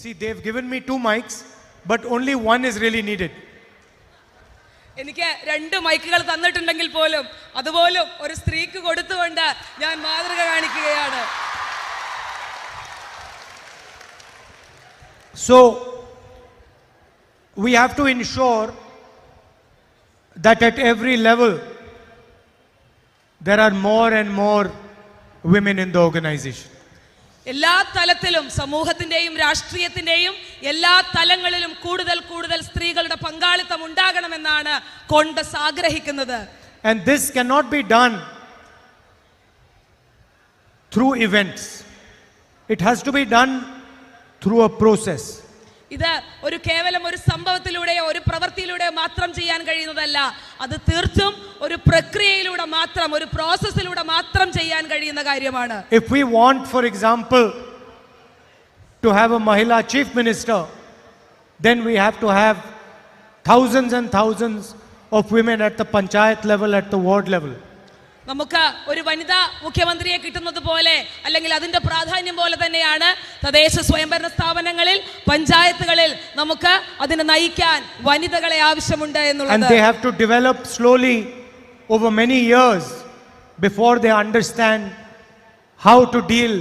Speaker 8: See, they've given me 2 mics, but only one is really needed.
Speaker 9: എനിക്ക് 2 മൈക്കുകൾ തന്നിട്ടുണ്ടെങ്കിൽ പോലും അതുപോലും ഒരു സ്ത്രീക്ക് കൊടുത്തുകൊണ്ട് ഞാൻ മാതൃക കാണിക്കുകയാണ്.
Speaker 8: So we have to ensure that at every level there are more and more women in the organization.
Speaker 9: എല്ലാ തലത്തിലും, സമൂഹത്തിന്റെയും രാഷ്ട്രീയത്തിന്റെയും എല്ലാ തലങ്ങളിലും കൂടുതൽ കൂടുതൽ സ്ത്രീകളുടെ പങ്കാളിത്തം ഉണ്ടാകണമെന്നാണ് കോൺഗ്രസ് ആഗ്രഹിക്കുന്നത്.
Speaker 8: And this cannot be done through events. It has to be done through a process.
Speaker 9: ഇത് ഒരു കേവലം ഒരു സംഭവത്തിലൂടെയോ ഒരു പ്രവൃത്തിയിലൂടെയോ മാത്രം ചെയ്യാൻ കഴിയുന്നതല്ല. അത് തീർത്തും ഒരു പ്രക്രിയയിലൂടെ മാത്രം, ഒരു പ്രോസസ്സിലൂടെ മാത്രം ചെയ്യാൻ കഴിയുന്ന കാര്യമാണ്.
Speaker 8: If we want, for example, to have a Mahila chief minister, then we have to have thousands and thousands of women at the panchayat level, at the ward level.
Speaker 9: നമുക്ക് ഒരു വനിതാ മുഖ്യമന്ത്രിയെ കിട്ടുന്നത് പോലെ, അല്ലെങ്കിൽ അതിന്റെ പ്രാധാന്യം പോലെ തന്നെയാണ് തദ്ദേശ സ്വയംഭരണ സ്ഥാപനങ്ങളിൽ, പഞ്ചായത്തുകളിൽ നമുക്ക് അതിനെ നയിക്കാൻ വനിതകളെ ആവശ്യമുണ്ട് എന്നുള്ളത്.
Speaker 8: And they have to develop slowly over many years before they understand how to deal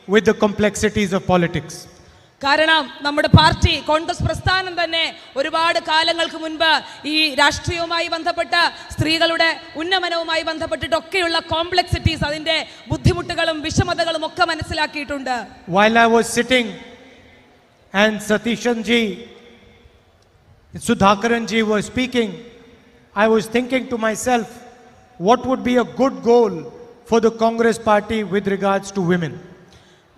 Speaker 8: with the complexities of politics.
Speaker 9: കാരണം നമ്മുടെ പാർട്ടി, കോൺഗ്രസ് പ്രസ്ഥാനം തന്നെ ഒരുപാട് കാലങ്ങൾക്ക് മുൻപ് ഈ രാഷ്ട്രീയവുമായി ബന്ധപ്പെട്ട, സ്ത്രീകളുടെ ഉന്നമനവുമായി ബന്ധപ്പെട്ടിട്ടൊക്കെയുള്ള കോംപ്ലക്സിറ്റീസ്, അതിന്റെ ബുദ്ധിമുട്ടുകളും വിഷമതകളും ഒക്കെ മനസ്സിലാക്കിയിട്ടുണ്ട്.
Speaker 8: While I was sitting and Satishan ji, Sudhakaran ji were speaking, I was thinking to myself, what would be a good goal for the Congress party with regards to women?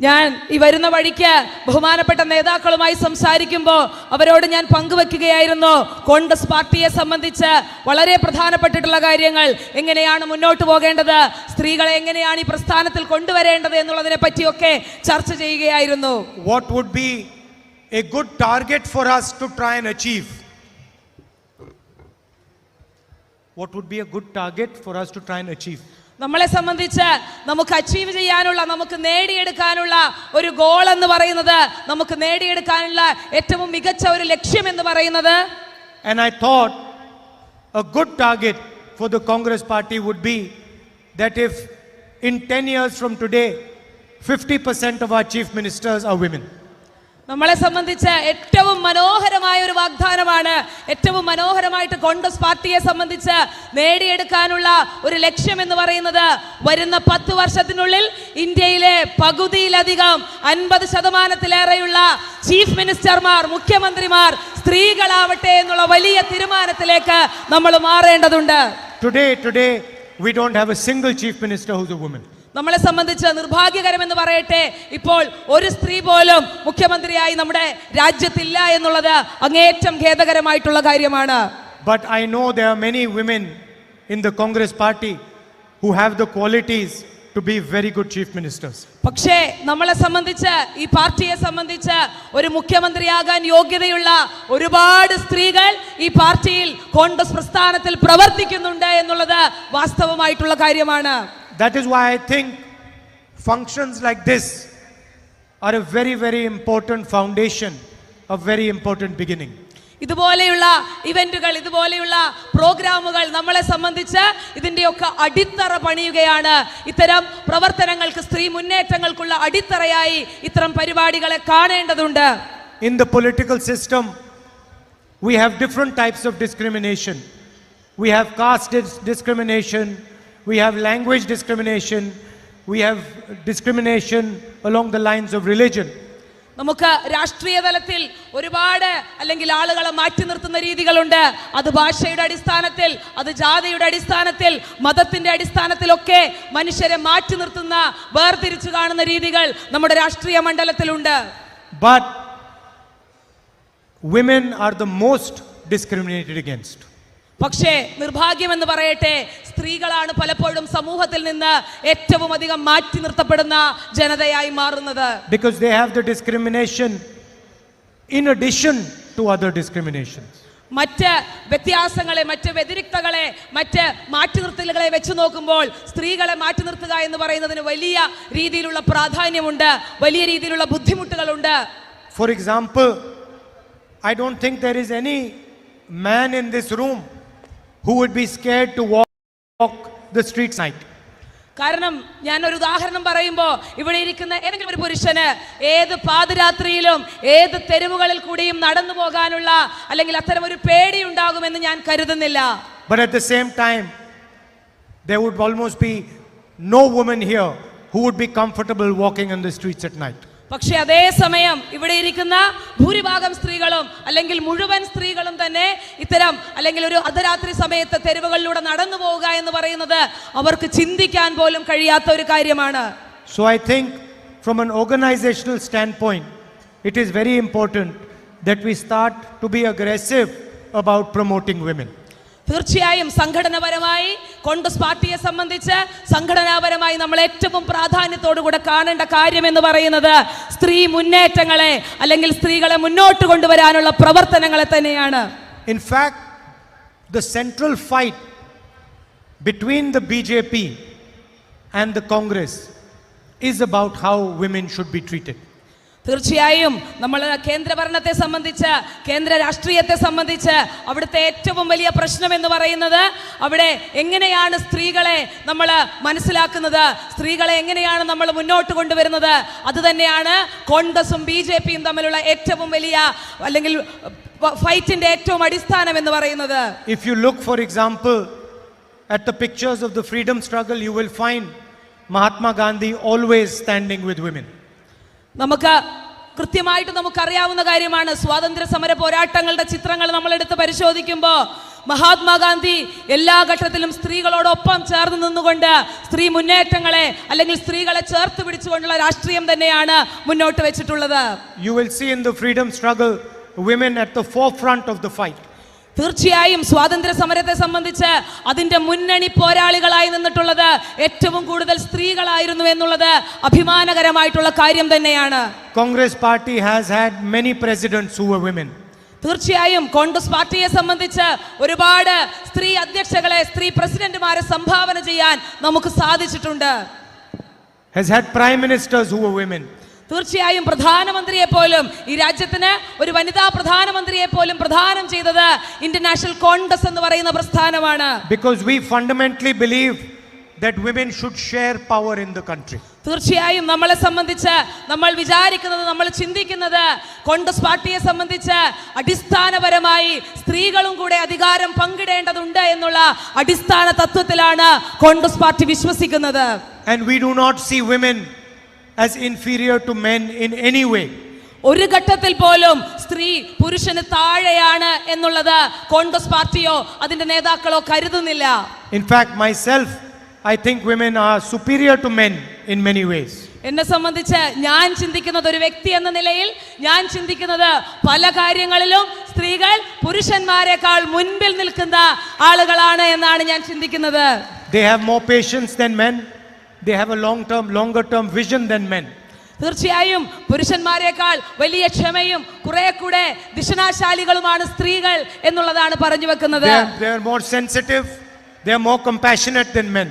Speaker 9: ഞാൻ ഈ വരുന്ന വഴിക്ക് ബഹുമാനപ്പെട്ട നേതാക്കളുമായി സംസാരിക്കുമ്പോൾ അവരോട് ഞാൻ പങ്കുവെക്കുകയായിരുന്നു, കോൺഗ്രസ് പാർട്ടിയെ സംബന്ധിച്ച് വളരെ പ്രധാനപ്പെട്ടിട്ടുള്ള കാര്യങ്ങൾ, എങ്ങനെയാണ് മുന്നോട്ട് പോകേണ്ടത്, സ്ത്രീകളെ എങ്ങനെയാണ് ഈ പ്രസ്ഥാനത്തിൽ കൊണ്ടുവരേണ്ടത് എന്നുള്ളതിനെ പറ്റിയൊക്കെ ചർച്ച ചെയ്യുകയായിരുന്നു.
Speaker 8: What would be a good target for us to try and achieve? What would be a good target for us to try and achieve?
Speaker 9: നമ്മളെ സംബന്ധിച്ച് നമുക്ക് അച്ചീവ് ചെയ്യാനുള്ള, നമുക്ക് നേടിയെടുക്കാനുള്ള ഒരു ഗോൾ എന്ന് പറയുന്നത്, നമുക്ക് നേടിയെടുക്കാനുള്ള ഏറ്റവും മികച്ച ഒരു ലക്ഷ്യം എന്ന് പറയുന്നത്,
Speaker 8: and I thought a good target for the Congress party would be that if in 10 years from today 50% of our chief ministers are women.
Speaker 9: നമ്മളെ സംബന്ധിച്ച് ഏറ്റവും മനോഹരമായ ഒരു വാഗ്ദാനമാണ്, ഏറ്റവും മനോഹരമായിട്ട് കോൺഗ്രസ് പാർട്ടിയെ സംബന്ധിച്ച് നേടിയെടുക്കാനുള്ള ഒരു ലക്ഷ്യം എന്ന് പറയുന്നത്, വരുന്ന 10 വർഷത്തിനുള്ളിൽ ഇന്ത്യയിലെ പകുതിയിലധികം 50%-ലേറെയുള്ള ചീഫ് മിനിസ്റ്റർമാർ, മുഖ്യമന്ത്രിമാർ സ്ത്രീകളാവട്ടെ എന്നുള്ള വലിയ തീരുമാനത്തിലേക്ക് നമ്മൾ മാറേണ്ടതുണ്ട്.
Speaker 8: Today we don't have a single chief minister who's a woman.
Speaker 9: നമ്മളെ സംബന്ധിച്ച് നിർഭാഗ്യകരമെന്ന് പറയട്ടെ, ഇപ്പോൾ ഒരു സ്ത്രീ പോലും മുഖ്യമന്ത്രിയായി നമ്മുടെ രാജ്യത്തില്ല എന്നുള്ളത് അങ്ങേയറ്റം ഖേദകരമായിട്ടുള്ള കാര്യമാണ്.
Speaker 8: But I know there are many women in the Congress party who have the qualities to be very good chief ministers.
Speaker 9: പക്ഷേ നമ്മളെ സംബന്ധിച്ച് ഈ പാർട്ടിയെ സംബന്ധിച്ച് ഒരു മുഖ്യമന്ത്രിയാകാൻ യോഗ്യതയുള്ള ഒരുപാട് സ്ത്രീകൾ ഈ പാർട്ടിയിൽ കോൺഗ്രസ് പ്രസ്ഥാനത്തിൽ പ്രവർത്തിക്കുന്നുണ്ട് എന്നുള്ളത് വാസ്തവമായിട്ടുള്ള കാര്യമാണ്.
Speaker 8: That is why I think functions like this are a very, very important foundation, a very important beginning.
Speaker 9: ഇതുപോലെയുള്ള ഇവന്റുകൾ, ഇതുപോലെയുള്ള പ്രോഗ്രാമുകൾ നമ്മളെ സംബന്ധിച്ച് ഇതിന്റെയൊക്കെ അടിത്തറ പണിയുകയാണ്. ഇത്തരം പ്രവർത്തനങ്ങൾക്ക്, സ്ത്രീ മുന്നേറ്റങ്ങൾക്കുള്ള അടിത്തറയായി ഇത്തരം പരിപാടികളെ കാണേണ്ടതുണ്ട്.
Speaker 8: In the political system, we have different types of discrimination. We have caste discrimination, we have language discrimination, we have discrimination along the lines of religion.
Speaker 9: നമുക്ക് രാഷ്ട്രീയ തലത്തിൽ ഒരുപാട് അല്ലെങ്കിൽ ആളുകളെ മാറ്റി നിർത്തുന്ന രീതികളുണ്ട്. അത് ഭാഷയുടെ അടിസ്ഥാനത്തിൽ, അത് ജാതിയുടെ അടിസ്ഥാനത്തിൽ, മതത്തിന്റെ അടിസ്ഥാനത്തിലൊക്കെ മനുഷ്യരെ മാറ്റി നിർത്തുന്ന, വേർതിരിച്ചു കാണുന്ന രീതികൾ നമ്മുടെ രാഷ്ട്രീയ മണ്ഡലത്തിലുണ്ട്.
Speaker 8: But women are the most discriminated against.
Speaker 9: പക്ഷേ നിർഭാഗ്യം എന്ന് പറയട്ടെ, സ്ത്രീകളാണ് പലപ്പോഴും സമൂഹത്തിൽ നിന്ന് ഏറ്റവും അധികം മാറ്റി നിർത്തപ്പെടുന്ന ജനതയായി മാറുന്നത്.
Speaker 8: Because they have the discrimination in addition to other discriminations.
Speaker 9: മറ്റ് വ്യത്യാസങ്ങളെ, മറ്റ് വ്യതിരിക്തകളെ, മറ്റ് മാറ്റി നിർത്തലുകളെ വെച്ച് നോക്കുമ്പോൾ സ്ത്രീകളെ മാറ്റി നിർത്തുക എന്ന് പറയുന്നതിന് വലിയ രീതിയിലുള്ള പ്രാധാന്യമുണ്ട്, വലിയ രീതിയിലുള്ള ബുദ്ധിമുട്ടുകളുണ്ട്.
Speaker 8: For example, I don't think there is any man in this room who would be scared to walk the streets night.
Speaker 9: കാരണം ഞാൻ ഒരു ഉദാഹരണം പറയുമ്പോൾ, ഇവിടെ ഇരിക്കുന്ന ഏതെങ്കിലും ഒരു പുരുഷന് ഏത് പാതിരാത്രിയിലും ഏത് തെരുവുകളിൽ കൂടിയും നടന്നു പോകാനുള്ള അല്ലെങ്കിൽ അത്തരം ഒരു പേടി ഉണ്ടാകുമെന്ന് ഞാൻ കരുതുന്നില്ല.
Speaker 8: But at the same time, there would almost be no woman here who would be comfortable walking on the streets at night.
Speaker 9: പക്ഷെ അതേസമയം ഇവിടെ ഇരിക്കുന്ന ഭൂരിഭാഗം സ്ത്രീകളും അല്ലെങ്കിൽ മുഴുവൻ സ്ത്രീകളും തന്നെ ഇത്തരം അല്ലെങ്കിൽ ഒരു അർദ്ധരാത്രി സമയത്ത് തെരുവുകളിലൂടെ നടന്നു പോവുക എന്ന് പറയുന്നത് അവർക്ക് ചിന്തിക്കാൻ പോലും കഴിയാത്ത ഒരു കാര്യമാണ്.
Speaker 8: So I think from an organizational standpoint, it is very important that we start to be aggressive about promoting women.
Speaker 9: തീർച്ചയായും സംഘടനാപരമായി കോൺഗ്രസ് പാർട്ടിയെ സംബന്ധിച്ച് സംഘടനാപരമായി നമ്മൾ ഏറ്റവും പ്രാധാന്യത്തോടുകൂടെ കാണേണ്ട കാര്യം എന്ന് പറയുന്നത് സ്ത്രീ മുന്നേറ്റങ്ങളെ അല്ലെങ്കിൽ സ്ത്രീകളെ മുന്നോട്ട് കൊണ്ടുവരാനുള്ള പ്രവർത്തനങ്ങളെ തന്നെയാണ്.
Speaker 8: In fact, the central fight between the BJP and the Congress is about how women should be treated.
Speaker 9: തീർച്ചയായും നമ്മൾ കേന്ദ്രഭരണത്തെ സംബന്ധിച്ച്, കേന്ദ്ര രാഷ്ട്രീയത്തെ സംബന്ധിച്ച് അവിടുത്തെ ഏറ്റവും വലിയ പ്രശ്നം എന്ന് പറയുന്നത് അവിടെ എങ്ങനെയാണ് സ്ത്രീകളെ നമ്മൾ മനസ്സിലാക്കുന്നത്, സ്ത്രീകളെ എങ്ങനെയാണ് നമ്മൾ മുന്നോട്ട് കൊണ്ടുവരുന്നത്. അത് തന്നെയാണ് കോൺഗ്രസും BJPയും തമ്മിലുള്ള ഏറ്റവും വലിയ അല്ലെങ്കിൽ ഫൈറ്റിന്റെ ഏറ്റവും അടിസ്ഥാനം എന്ന് പറയുന്നത്.
Speaker 8: If you look, for example, at the pictures of the freedom struggle, you will find Mahatma Gandhi always standing with women.
Speaker 9: നമുക്ക് കൃത്യമായിട്ട് നമുക്കറിയാവുന്ന കാര്യമാണ്, സ്വാതന്ത്ര്യ സമര പോരാട്ടങ്ങളുടെ ചിത്രങ്ങൾ നമ്മൾ എടുത്ത് പരിശോധിക്കുമ്പോൾ മഹാത്മാഗാന്ധി എല്ലാ ഘട്ടത്തിലും സ്ത്രീകളോടൊപ്പം ചേർന്ന് നിന്നുകൊണ്ട് സ്ത്രീ മുന്നേറ്റങ്ങളെ അല്ലെങ്കിൽ സ്ത്രീകളെ ചേർത്ത് പിടിച്ചുകൊണ്ടുള്ള രാഷ്ട്രീയം തന്നെയാണ് മുന്നോട്ട് വെച്ചിട്ടുള്ളത്.
Speaker 8: You will see in the freedom struggle women at the forefront of the fight.
Speaker 9: തീർച്ചയായും സ്വാതന്ത്ര്യ സമരത്തെ സംബന്ധിച്ച് അതിന്റെ മുന്നണി പോരാളികളായി നിന്നിട്ടുള്ളത് ഏറ്റവും കൂടുതൽ സ്ത്രീകളായിരുന്നു എന്നുള്ളത് അഭിമാനകരമായിട്ടുള്ള കാര്യം തന്നെയാണ്.
Speaker 8: Congress party has had many presidents who were women.
Speaker 9: തീർച്ചയായും കോൺഗ്രസ് പാർട്ടിയെ സംബന്ധിച്ച് ഒരുപാട് സ്ത്രീ അധ്യക്ഷകളെ, സ്ത്രീ പ്രസിഡന്റുമാരെ സംഭാവന ചെയ്യാൻ നമുക്ക് സാധിച്ചിട്ടുണ്ട്.
Speaker 8: Has had prime ministers who were women.
Speaker 9: തീർച്ചയായും പ്രധാനമന്ത്രിയെ പോലും, ഈ രാജ്യത്തിന് ഒരു വനിതാ പ്രധാനമന്ത്രിയെ പോലും പ്രദാനം ചെയ്തത് ഇന്റർനാഷണൽ കോൺഗ്രസ് എന്ന് പറയുന്ന പ്രസ്ഥാനമാണ്.
Speaker 8: Because we fundamentally believe that women should share power in the country.
Speaker 9: തീർച്ചയായും നമ്മളെ സംബന്ധിച്ച് നമ്മൾ വിചാരിക്കുന്നത്, നമ്മൾ ചിന്തിക്കുന്നത് കോൺഗ്രസ് പാർട്ടിയെ സംബന്ധിച്ച് അടിസ്ഥാനപരമായി സ്ത്രീകളും കൂടെ അധികാരം പങ്കിടേണ്ടതുണ്ട് എന്നുള്ള അടിസ്ഥാന തത്വത്തിലാണ് കോൺഗ്രസ് പാർട്ടി വിശ്വസിക്കുന്നത്.
Speaker 8: And we do not see women as inferior to men in any way.
Speaker 9: ഒരു ഘട്ടത്തിൽ പോലും സ്ത്രീ പുരുഷന് താഴെയാണ് എന്നുള്ളത് കോൺഗ്രസ് പാർട്ടിയോ അതിന്റെ നേതാക്കളോ കരുതുന്നില്ല.
Speaker 8: In fact, myself, I think women are superior to men in many ways.
Speaker 9: എന്നെ സംബന്ധിച്ച് ഞാൻ ചിന്തിക്കുന്നത്, ഒരു വ്യക്തി എന്ന നിലയിൽ ഞാൻ ചിന്തിക്കുന്നത് പല കാര്യങ്ങളിലും സ്ത്രീകൾ പുരുഷന്മാരെക്കാൾ മുൻപിൽ നിൽക്കുന്ന ആളുകളാണ് എന്നാണ് ഞാൻ ചിന്തിക്കുന്നത്.
Speaker 8: They have more patience than men. they have a longer term vision than men.
Speaker 9: തീർച്ചയായും പുരുഷന്മാരെക്കാൾ വലിയ ക്ഷമയും കുറെ കൂടെ ദിശനാശാലികളുമാണ് സ്ത്രീകൾ എന്നുള്ളതാണ് പറഞ്ഞു വെക്കുന്നത്.
Speaker 8: They are more sensitive, they are more compassionate than men.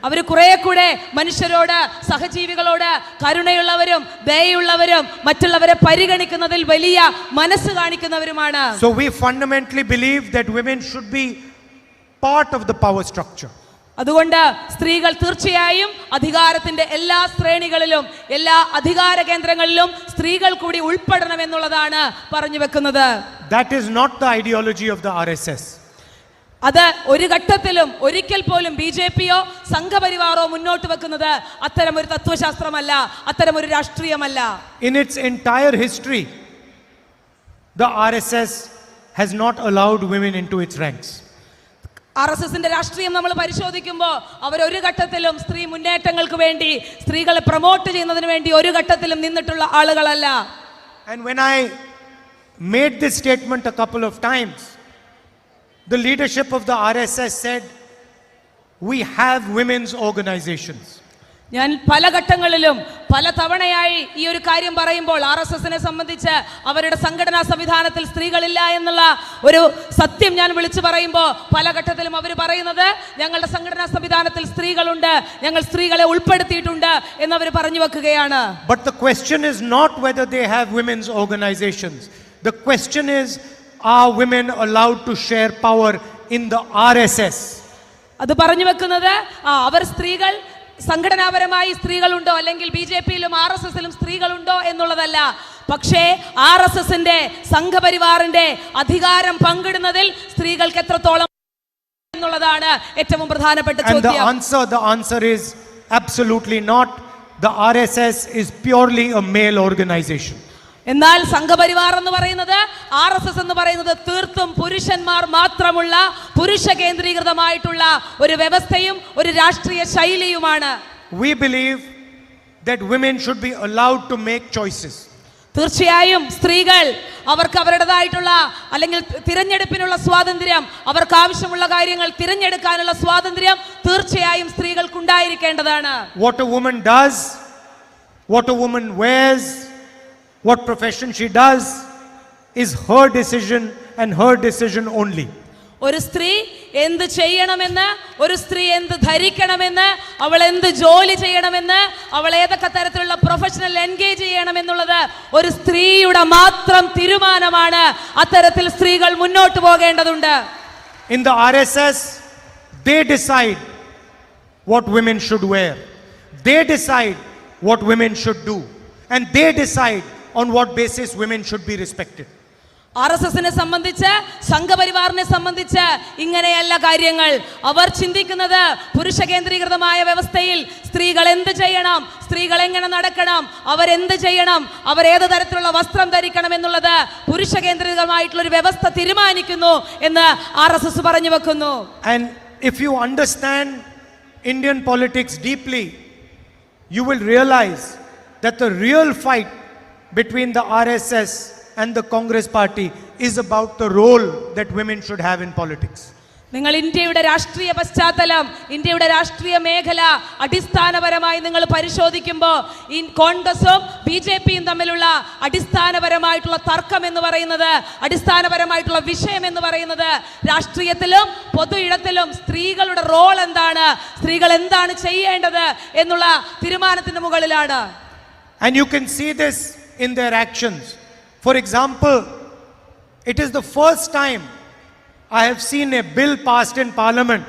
Speaker 9: അവർ കുറെ കൂടെ മനുഷ്യരോട് സഹജീവികളോട് കരുണയുള്ളവരും ദയയുള്ളവരും മറ്റുള്ളവരെ പരിഗണിക്കുന്നതിൽ വലിയ മനസ്സ് കാണിക്കുന്നവരുമാണ്.
Speaker 8: So we fundamentally believe that women should be part of the power structure.
Speaker 9: അതുകൊണ്ട് സ്ത്രീകൾ തീർച്ചയായും അധികാരത്തിന്റെ എല്ലാ ശ്രേണികളിലും എല്ലാ അധികാര കേന്ദ്രങ്ങളിലും സ്ത്രീകൾ കൂടി ഉൾപ്പെടണം എന്നുള്ളതാണ് പറഞ്ഞു വെക്കുന്നത്.
Speaker 8: That is not the ideology of the RSS.
Speaker 9: അത് ഒരു ഘട്ടത്തിലും ഒരിക്കൽ പോലും ബിജെപിയോ സംഘപരിവാറോ മുന്നോട്ട് വെക്കുന്നത് അത്തരമൊരു തത്വശാസ്ത്രമല്ല, അത്തരമൊരു രാഷ്ട്രീയമല്ല.
Speaker 8: In its entire history, the RSS has not allowed women into its ranks.
Speaker 9: RSSന്റെ രാഷ്ട്രീയം നമ്മൾ പരിശോധിക്കുമ്പോൾ അവർ ഒരു ഘട്ടത്തിലും സ്ത്രീ മുന്നേറ്റങ്ങൾക്ക് വേണ്ടി സ്ത്രീകളെ പ്രൊമോട്ട് ചെയ്യുന്നതിന് വേണ്ടി ഒരു ഘട്ടത്തിലും നിന്നിട്ടുള്ള ആളുകളല്ല.
Speaker 8: And when I made this statement a couple of times, the leadership of the RSS said, we have women's organizations.
Speaker 9: ഞാൻ പല ഘട്ടങ്ങളിലും പല തവണയായി ഈ ഒരു കാര്യം പറയുമ്പോൾ RSSനെ സംബന്ധിച്ച് അവരുടെ സംഘടനാ സംവിധാനത്തിൽ സ്ത്രീകളില്ല എന്നുള്ള ഒരു സത്യം ഞാൻ വിളിച്ചു പറയുമ്പോൾ പല ഘട്ടത്തിലും അവർ പറയുന്നത് ഞങ്ങളുടെ സംഘടനാ സംവിധാനത്തിൽ സ്ത്രീകളുണ്ട്, ഞങ്ങൾ സ്ത്രീകളെ ഉൾപ്പെടുത്തിയിട്ടുണ്ട് എന്നവർ പറഞ്ഞു വെക്കുകയാണ്.
Speaker 8: But the question is not whether they have women's organizations. The question is, are women allowed to share power in the RSS?
Speaker 9: അത് പറഞ്ഞു വെക്കുന്നത് അവർ സ്ത്രീകൾ സംഘടനാപരമായി സ്ത്രീകളുണ്ടോ അല്ലെങ്കിൽ ബിജെപിയിലും RSSലും സ്ത്രീകളുണ്ടോ എന്നുള്ളതല്ല, പക്ഷേ RSSന്റെ സംഘപരിവാറിന്റെ അധികാരം പങ്കിടുന്നതിൽ സ്ത്രീകൾക്ക് എത്രത്തോളം എന്നുള്ളതാണ് ഏറ്റവും പ്രധാനപ്പെട്ട ചോദ്യം.
Speaker 8: The answer is absolutely not. The RSS is purely a male organization.
Speaker 9: എന്നാൽ സംഘപരിവാർ എന്ന് പറയുന്നത് RSS എന്ന് പറയുന്നത് തീർത്തും പുരുഷന്മാർ മാത്രമുള്ള പുരുഷ കേന്ദ്രീകൃതമായിട്ടുള്ള ഒരു വ്യവസ്ഥയും ഒരു രാഷ്ട്രീയ ശൈലിയുമാണ്.
Speaker 8: We believe that women should be allowed to make choices.
Speaker 9: തീർച്ചയായും സ്ത്രീകൾ അവർക്ക് അവരുടേതായിട്ടുള്ള അല്ലെങ്കിൽ തിരഞ്ഞെടുപ്പിനുള്ള സ്വാതന്ത്ര്യം, അവർക്ക് ആവശ്യമുള്ള കാര്യങ്ങൾ തിരഞ്ഞെടുക്കാനുള്ള സ്വാതന്ത്ര്യം തീർച്ചയായും സ്ത്രീകൾക്ക് ഉണ്ടായിരിക്കേണ്ടതാണ്.
Speaker 8: What a woman does, what a woman wears, what profession she does is her decision and her decision only.
Speaker 9: ഒരു സ്ത്രീ എന്ത് ചെയ്യണമെന്ന്, ഒരു സ്ത്രീ എന്ത് ധരിക്കണമെന്ന്, അവൾ എന്ത് ജോലി ചെയ്യണമെന്ന്, അവൾ ഏതൊക്കെ തരത്തിലുള്ള പ്രൊഫഷണൽ എൻഗേജ് ചെയ്യണമെന്നുള്ളത് ഒരു സ്ത്രീയുടെ മാത്രം തീരുമാനമാണ്. അത്തരത്തിൽ സ്ത്രീകൾ മുന്നോട്ട് പോകേണ്ടതുണ്ട്.
Speaker 8: In the RSS, they decide what women should wear. They decide what women should do. And they decide on what basis women should be respected.
Speaker 9: RSSനെ സംബന്ധിച്ച്, സംഘപരിവാറിനെ സംബന്ധിച്ച് ഇങ്ങനെയല്ല കാര്യങ്ങൾ. അവർ ചിന്തിക്കുന്നത് പുരുഷ കേന്ദ്രീകൃതമായ വ്യവസ്ഥയിൽ സ്ത്രീകൾ എന്ത് ചെയ്യണം, സ്ത്രീകൾ എങ്ങനെ നടക്കണം, അവരെന്ത് ചെയ്യണം, അവരേത് തരത്തിലുള്ള വസ്ത്രം ധരിക്കണം എന്നുള്ളത് പുരുഷ കേന്ദ്രീകൃതമായിട്ടുള്ള ഒരു വ്യവസ്ഥ തീരുമാനിക്കുന്നു എന്ന് RSS പറഞ്ഞു വെക്കുന്നു.
Speaker 8: And if you understand Indian politics deeply, you will realize that the real fight between the RSS and the Congress party is about the role that women should have in politics.
Speaker 9: നിങ്ങൾ ഇന്ത്യയുടെ രാഷ്ട്രീയ പശ്ചാത്തലം, ഇന്ത്യയുടെ രാഷ്ട്രീയ മേഖല അടിസ്ഥാനപരമായി നിങ്ങൾ പരിശോധിക്കുമ്പോൾ കോൺഗ്രസും ബിജെപിയും തമ്മിലുള്ള അടിസ്ഥാനപരമായിട്ടുള്ള തർക്കം എന്ന് പറയുന്നത്, അടിസ്ഥാനപരമായിട്ടുള്ള വിഷയം എന്ന് പറയുന്നത് രാഷ്ട്രീയത്തിലും പൊതു ഇടത്തിലും സ്ത്രീകളുടെ റോൾ എന്താണ്, സ്ത്രീകൾ എന്താണ് ചെയ്യേണ്ടത് എന്നുള്ള തീരുമാനത്തിന് മുകളിലാണ്.
Speaker 8: And you can see this in their actions. For example, it is the first time I have seen a bill passed in parliament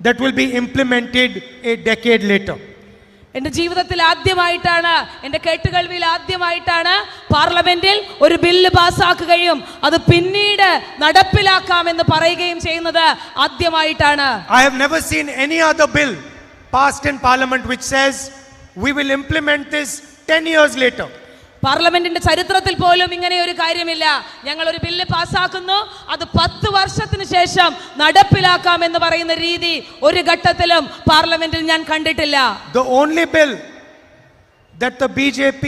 Speaker 8: that will be implemented a decade later.
Speaker 9: എൻ്റെ ജീവിതത്തിൽ ആദ്യമായിട്ടാണ്, എൻ്റെ കേട്ടുകേൾവിയിൽ ആദ്യമായിട്ടാണ് പാർലമെന്റിൽ ഒരു ബില്ല് പാസ്സാക്കുകയും അത് പിന്നീട് നടപ്പിലാക്കാമെന്ന് പറയുകയും ചെയ്യുന്നത് ആദ്യമായിട്ടാണ്.
Speaker 8: I have never seen any other bill passed in parliament which says we will implement this 10 years later.
Speaker 9: പാർലമെന്റിന്റെ ചരിത്രത്തിൽ പോലും ഇങ്ങനെ ഒരു കാര്യമില്ല. ഞങ്ങൾ ഒരു ബില്ല് പാസ്സാക്കുന്നു, അത് 10 വർഷത്തിന് ശേഷം നടപ്പിലാക്കാം എന്ന് പറയുന്ന രീതി ഒരു ഘട്ടത്തിലും പാർലമെന്റിൽ ഞാൻ കണ്ടിട്ടില്ല.
Speaker 8: The only bill that the BJP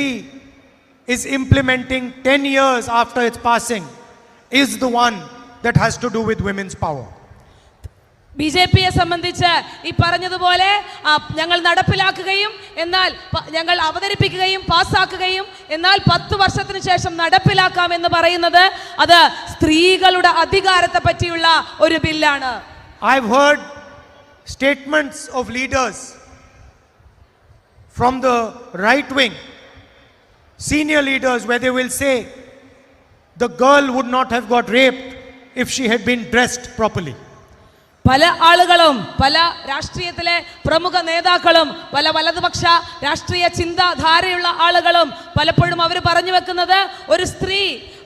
Speaker 8: is implementing 10 years after its passing is the one that has to do with women's power.
Speaker 9: BJPയെ സംബന്ധിച്ച് ഈ പറഞ്ഞതുപോലെ ഞങ്ങൾ നടപ്പിലാക്കുകയും എന്നാൽ ഞങ്ങൾ അവതരിപ്പിക്കുകയും പാസ്സാക്കുകയും എന്നാൽ 10 വർഷത്തിന് ശേഷം നടപ്പിലാക്കാം എന്ന് പറയുന്നത് അത് സ്ത്രീകളുടെ അധികാരത്തെ പറ്റിയുള്ള ഒരു ബില്ലാണ്.
Speaker 8: I've heard statements of leaders from the right wing, senior leaders, where they will say the girl would not have got raped if she had been dressed properly.
Speaker 9: പല ആളുകളും പല രാഷ്ട്രീയത്തിലെ പ്രമുഖ നേതാക്കളും പല വലതുപക്ഷ രാഷ്ട്രീയ ചിന്താധാരയുള്ള ആളുകളും പലപ്പോഴും അവർ പറഞ്ഞു വെക്കുന്നത് ഒരു സ്ത്രീ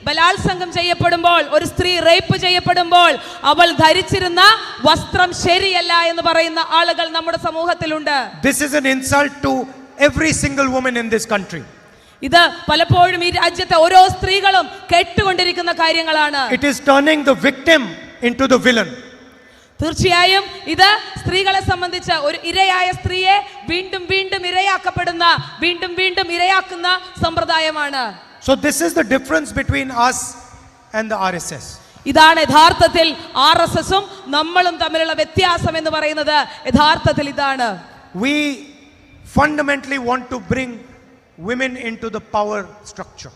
Speaker 9: ബലാത്സംഗം ചെയ്യപ്പെടുമ്പോൾ ഒരു സ്ത്രീ റേപ്പ് ചെയ്യപ്പെടുമ്പോൾ അവൾ ധരിച്ചിരുന്ന വസ്ത്രം ശരിയല്ല എന്ന് പറയുന്ന ആളുകൾ നമ്മുടെ സമൂഹത്തിലുണ്ട്.
Speaker 8: This is an insult to every single woman in this country.
Speaker 9: ഇത് പലപ്പോഴും ഈ രാജ്യത്തെ ഓരോ സ്ത്രീകളും കേട്ടുകൊണ്ടിരിക്കുന്ന കാര്യങ്ങളാണ്.
Speaker 8: It is turning the victim into the villain.
Speaker 9: തീർച്ചയായും ഇത് സ്ത്രീകളെ സംബന്ധിച്ച് ഒരു ഇരയായ സ്ത്രീയെ വീണ്ടും വീണ്ടും ഇരയാക്കപ്പെടുന്ന വീണ്ടും വീണ്ടും ഇരയാക്കുന്ന സമ്പ്രദായമാണ്.
Speaker 8: So this is the difference between us and the RSS.
Speaker 9: ഇതാണ് യഥാർത്ഥത്തിൽ RSSും നമ്മളും തമ്മിലുള്ള വ്യത്യാസം എന്ന് പറയുന്നത്. യഥാർത്ഥത്തിൽ ഇതാണ്.
Speaker 8: We fundamentally want to bring women into the power structure.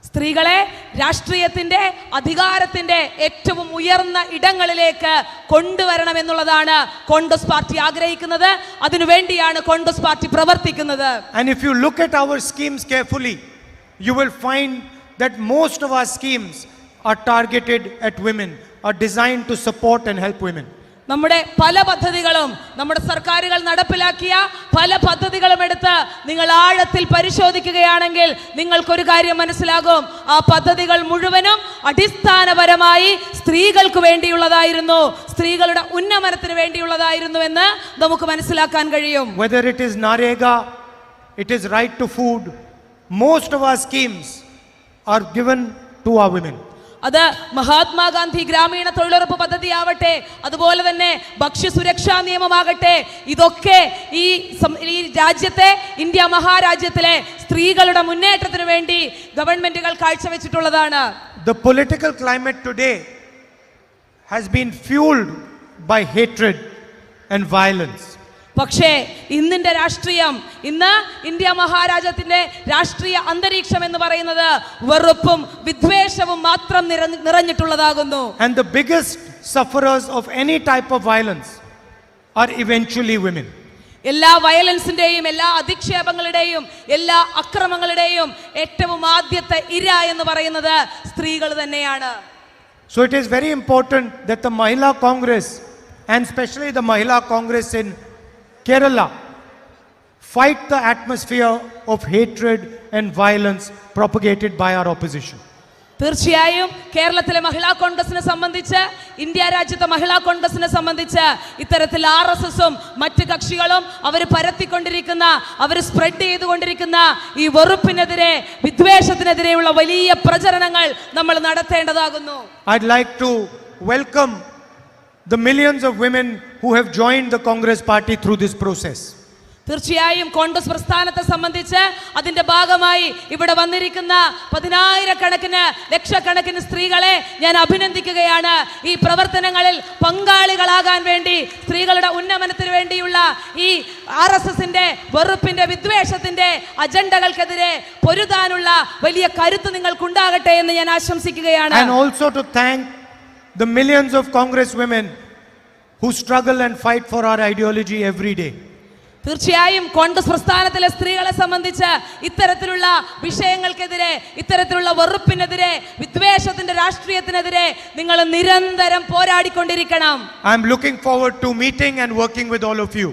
Speaker 9: സ്ത്രീകളെ രാഷ്ട്രീയത്തിന്റെ അധികാരത്തിന്റെ ഏറ്റവും ഉയർന്ന ഇടങ്ങളിലേക്ക് കൊണ്ടുവരണം എന്നുള്ളതാണ് കോൺഗ്രസ് പാർട്ടി ആഗ്രഹിക്കുന്നത്. അതിനുവേണ്ടിയാണ് കോൺഗ്രസ് പാർട്ടി പ്രവർത്തിക്കുന്നത്.
Speaker 8: And if you look at our schemes carefully, you will find that most of our schemes are targeted at women, are designed to support and help women.
Speaker 9: നമ്മുടെ പല പദ്ധതികളും നമ്മുടെ സർക്കാരുകൾ നടപ്പിലാക്കിയ പല പദ്ധതികളും എടുത്ത് നിങ്ങൾ ആഴത്തിൽ പരിശോധിക്കുകയാണെങ്കിൽ നിങ്ങൾക്കൊരു കാര്യം മനസ്സിലാകും. ആ പദ്ധതികൾ മുഴുവനും അടിസ്ഥാനപരമായി സ്ത്രീകൾക്ക് വേണ്ടിയുള്ളതായിരുന്നു, സ്ത്രീകളുടെ ഉന്നമനത്തിന് വേണ്ടിയുള്ളതായിരുന്നു എന്ന് നമുക്ക് മനസ്സിലാക്കാൻ കഴിയും.
Speaker 8: Whether it is Narega, it is right to food, most of our schemes are given to our women.
Speaker 9: അത് മഹാത്മാഗാന്ധി ഗ്രാമീണ തൊഴിലുറപ്പ് പദ്ധതി ആവട്ടെ, അതുപോലെ തന്നെ ഭക്ഷ്യസുരക്ഷാ നിയമമാകട്ടെ, ഇതൊക്കെ ഈ രാജ്യത്തെ ഇന്ത്യ മഹാരാജ്യത്തിലെ സ്ത്രീകളുടെ മുന്നേറ്റത്തിന് വേണ്ടി ഗവൺമെന്റുകൾ കാഴ്ചവെച്ചിട്ടുള്ളതാണ്.
Speaker 8: The political climate today has been fueled by hatred and violence.
Speaker 9: പക്ഷേ ഇന്നിന്റെ രാഷ്ട്രീയം, ഇന്ന് ഇന്ത്യ മഹാരാജ്യത്തിന്റെ രാഷ്ട്രീയ അന്തരീക്ഷം എന്ന് പറയുന്നത് വെറുപ്പും വിദ്വേഷവും മാത്രം നിറഞ്ഞിട്ടുള്ളതാകുന്നു.
Speaker 8: And the biggest sufferers of any type of violence are eventually women.
Speaker 9: എല്ലാ വയലൻസിന്റെയും എല്ലാ അധിക്ഷേപങ്ങളുടെയും എല്ലാ അക്രമങ്ങളുടെയും ഏറ്റവും ആദ്യത്തെ ഇര എന്ന് പറയുന്നത് സ്ത്രീകൾ തന്നെയാണ്.
Speaker 8: So it is very important that the Mahila Congress, and especially the Mahila Congress in Kerala, fight the atmosphere of hatred and violence propagated by our opposition.
Speaker 9: തീർച്ചയായും കേരളത്തിലെ മഹിളാ കോൺഗ്രസിനെ സംബന്ധിച്ച്, ഇന്ത്യ രാജ്യത്തെ മഹിളാ കോൺഗ്രസിനെ സംബന്ധിച്ച് ഇത്തരത്തിൽ RSSും മറ്റ് കക്ഷികളും അവർ പരത്തിക്കൊണ്ടിരിക്കുന്ന, അവർ സ്പ്രെഡ് ചെയ്തുകൊണ്ടിരിക്കുന്ന ഈ വെറുപ്പിനെതിരെ, വിദ്വേഷത്തിനെതിരെയുള്ള വലിയ പ്രചരണങ്ങൾ നമ്മൾ നടത്തേണ്ടതാകുന്നു.
Speaker 8: I'd like to welcome the millions of women who have joined the Congress party through this process.
Speaker 9: തീർച്ചയായും കോൺഗ്രസ് പ്രസ്ഥാനത്തെ സംബന്ധിച്ച് അതിന്റെ ഭാഗമായി ഇവിടെ വന്നിരിക്കുന്ന പതിനായിരക്കണക്കിന് ലക്ഷക്കണക്കിന് സ്ത്രീകളെ ഞാൻ അഭിനന്ദിക്കുകയാണ്. ഈ പ്രവർത്തനങ്ങളിൽ പങ്കാളികളാകാൻ വേണ്ടി, സ്ത്രീകളുടെ ഉന്നമനത്തിന് വേണ്ടിയുള്ള ഈ RSSന്റെ വെറുപ്പിന്റെ വിദ്വേഷത്തിന്റെ അജണ്ടകൾക്കെതിരെ പൊരുതാനുള്ള വലിയ കരുത്ത് നിങ്ങൾക്കുണ്ടാകട്ടെ എന്ന് ഞാൻ ആശംസിക്കുകയാണ്.
Speaker 8: And also to thank the millions of Congress women who struggle and fight for our ideology every day.
Speaker 9: തീർച്ചയായും കോൺഗ്രസ് പ്രസ്ഥാനത്തിലെ സ്ത്രീകളെ സംബന്ധിച്ച് ഇത്തരത്തിലുള്ള വിഷയങ്ങൾക്കെതിരെ, ഇത്തരത്തിലുള്ള വെറുപ്പിനെതിരെ, വിദ്വേഷത്തിന്റെ രാഷ്ട്രീയത്തിനെതിരെ നിങ്ങൾ നിരന്തരം പോരാടിക്കൊണ്ടിരിക്കണം.
Speaker 8: I am looking forward to meeting and working with all of you.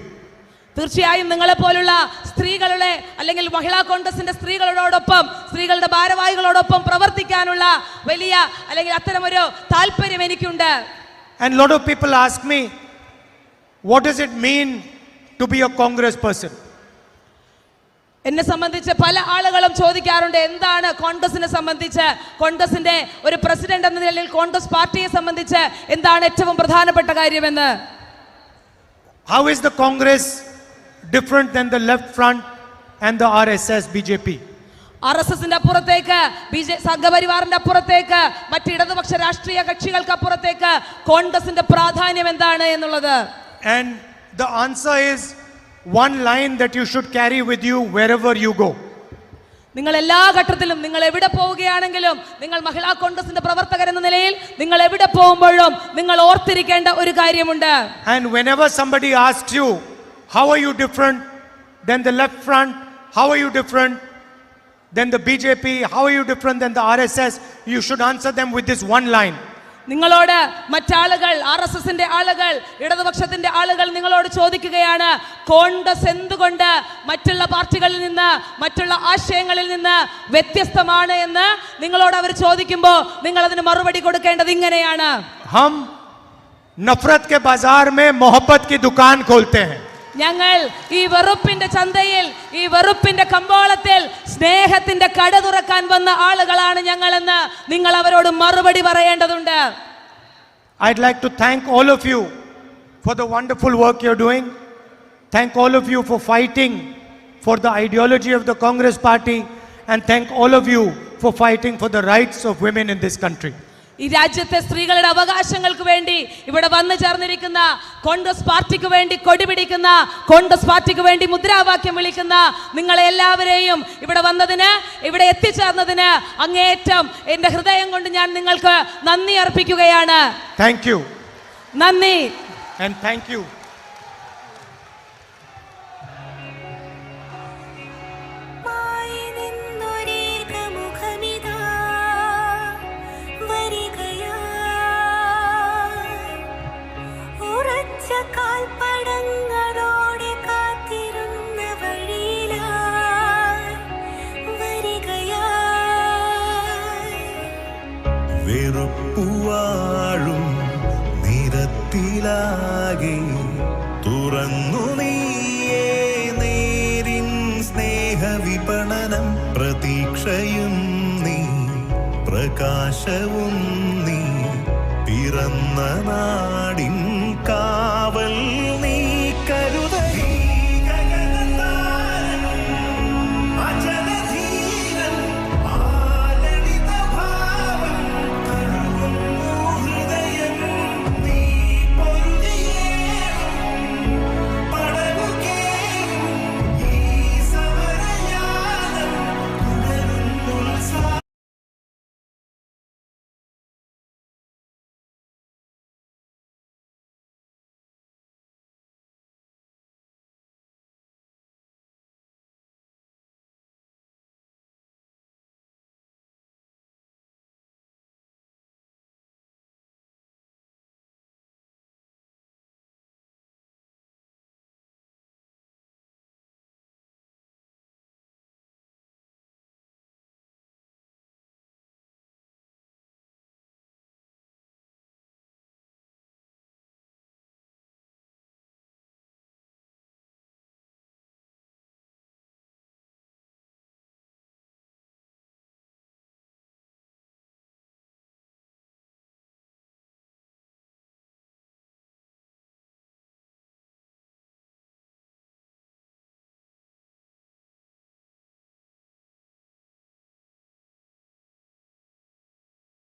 Speaker 9: തീർച്ചയായും നിങ്ങളെ പോലുള്ള സ്ത്രീകളുടെ അല്ലെങ്കിൽ മഹിളാ കോൺഗ്രസിന്റെ സ്ത്രീകളോടൊപ്പം, സ്ത്രീകളുടെ ഭാരവാഹികളോടൊപ്പം പ്രവർത്തിക്കാനുള്ള വലിയ അല്ലെങ്കിൽ അത്തരമൊരു താല്പര്യം എനിക്കുണ്ട്.
Speaker 8: And a lot of people ask me, what does it mean to be a Congress person?
Speaker 9: എന്നെ സംബന്ധിച്ച് പല ആളുകളും ചോദിക്കാറുണ്ട്, എന്താണ് കോൺഗ്രസിനെ സംബന്ധിച്ച്, കോൺഗ്രസിന്റെ ഒരു പ്രസിഡന്റ് എന്ന നിലയിൽ കോൺഗ്രസ് പാർട്ടിയെ സംബന്ധിച്ച് എന്താണ് ഏറ്റവും പ്രധാനപ്പെട്ട കാര്യമെന്ന്.
Speaker 8: How is the Congress different than the left front and the RSS BJP?
Speaker 9: RSSന്റെ അപ്പുറത്തേക്ക് സംഘപരിവാറിന്റെ അപ്പുറത്തേക്ക് മറ്റ് ഇടതുപക്ഷ രാഷ്ട്രീയ കക്ഷികൾക്ക് അപ്പുറത്തേക്ക് കോൺഗ്രസിന്റെ പ്രാധാന്യം എന്താണ് എന്നുള്ളത്.
Speaker 8: And the answer is one line that you should carry with you wherever you go.
Speaker 9: നിങ്ങൾ എല്ലാ ഘട്ടത്തിലും നിങ്ങൾ എവിടെ പോവുകയാണെങ്കിലും നിങ്ങൾ മഹിളാ കോൺഗ്രസിന്റെ പ്രവർത്തകരെന്ന നിലയിൽ നിങ്ങൾ എവിടെ പോകുമ്പോഴും നിങ്ങൾ ഓർത്തിരിക്കേണ്ട ഒരു കാര്യമുണ്ട്.
Speaker 8: And whenever somebody asks you, how are you different than the left front? How are you different than the BJP? How are you different than the RSS? You should answer them with this one line.
Speaker 9: നിങ്ങളോട് മറ്റാളുകൾ RSSന്റെ ആളുകൾ ഇടതുപക്ഷത്തിന്റെ ആളുകൾ നിങ്ങളോട് ചോദിക്കുകയാണ്, കോൺഗ്രസ് എന്തുകൊണ്ട് മറ്റുള്ള പാർട്ടികളിൽ നിന്ന് മറ്റുള്ള ആശയങ്ങളിൽ നിന്ന് വ്യത്യസ്തമാണ് എന്ന് നിങ്ങളോട് അവർ ചോദിക്കുമ്പോൾ നിങ്ങൾ അതിന് മറുപടി കൊടുക്കേണ്ടത് ഇങ്ങനെയാണ്.
Speaker 8: हम नफरत के बाजार में मोहब्बत की दुकान खोलते हैं.
Speaker 9: ഞങ്ങൾ ഈ വെറുപ്പിന്റെ ചന്തയിൽ ഈ വെറുപ്പിന്റെ കമ്പോളത്തിൽ സ്നേഹത്തിന്റെ കട തുറക്കാൻ വന്ന ആളുകളാണ് ഞങ്ങളെന്ന് നിങ്ങൾ അവരോട് മറുപടി പറയേണ്ടതുണ്ട്.
Speaker 8: I'd like to thank all of you for the wonderful work you're doing. Thank all of you for fighting for the ideology of the Congress party, and thank all of you for fighting for the rights of women in this country.
Speaker 9: ഈ രാജ്യത്തെ സ്ത്രീകളുടെ അവകാശങ്ങൾക്ക് വേണ്ടി ഇവിടെ വന്നു ചേർന്നിരിക്കുന്ന കോൺഗ്രസ് പാർട്ടിക്ക് വേണ്ടി കൊടി പിടിക്കുന്ന കോൺഗ്രസ് പാർട്ടിക്ക് വേണ്ടി മുദ്രാവാക്യം വിളിക്കുന്ന നിങ്ങളെ എല്ലാവരെയും ഇവിടെ വന്നതിന് ഇവിടെ എത്തിച്ചേർന്നതിന് അങ്ങേയറ്റം എന്റെ ഹൃദയം കൊണ്ട് ഞാൻ നിങ്ങൾക്ക് നന്ദി അർപ്പിക്കുകയാണ്.
Speaker 8: Thank you.
Speaker 9: നന്ദി.
Speaker 8: And thank you.
Speaker 2: വെറുപ്പുവാഴും നിരത്തിലാകെ തുറന്നു നീയേ നേരിൻ സ്നേഹവിപണനം പ്രതീക്ഷയും നീ പ്രകാശവും നീ പിറന്ന നാടിൻ കാവൽ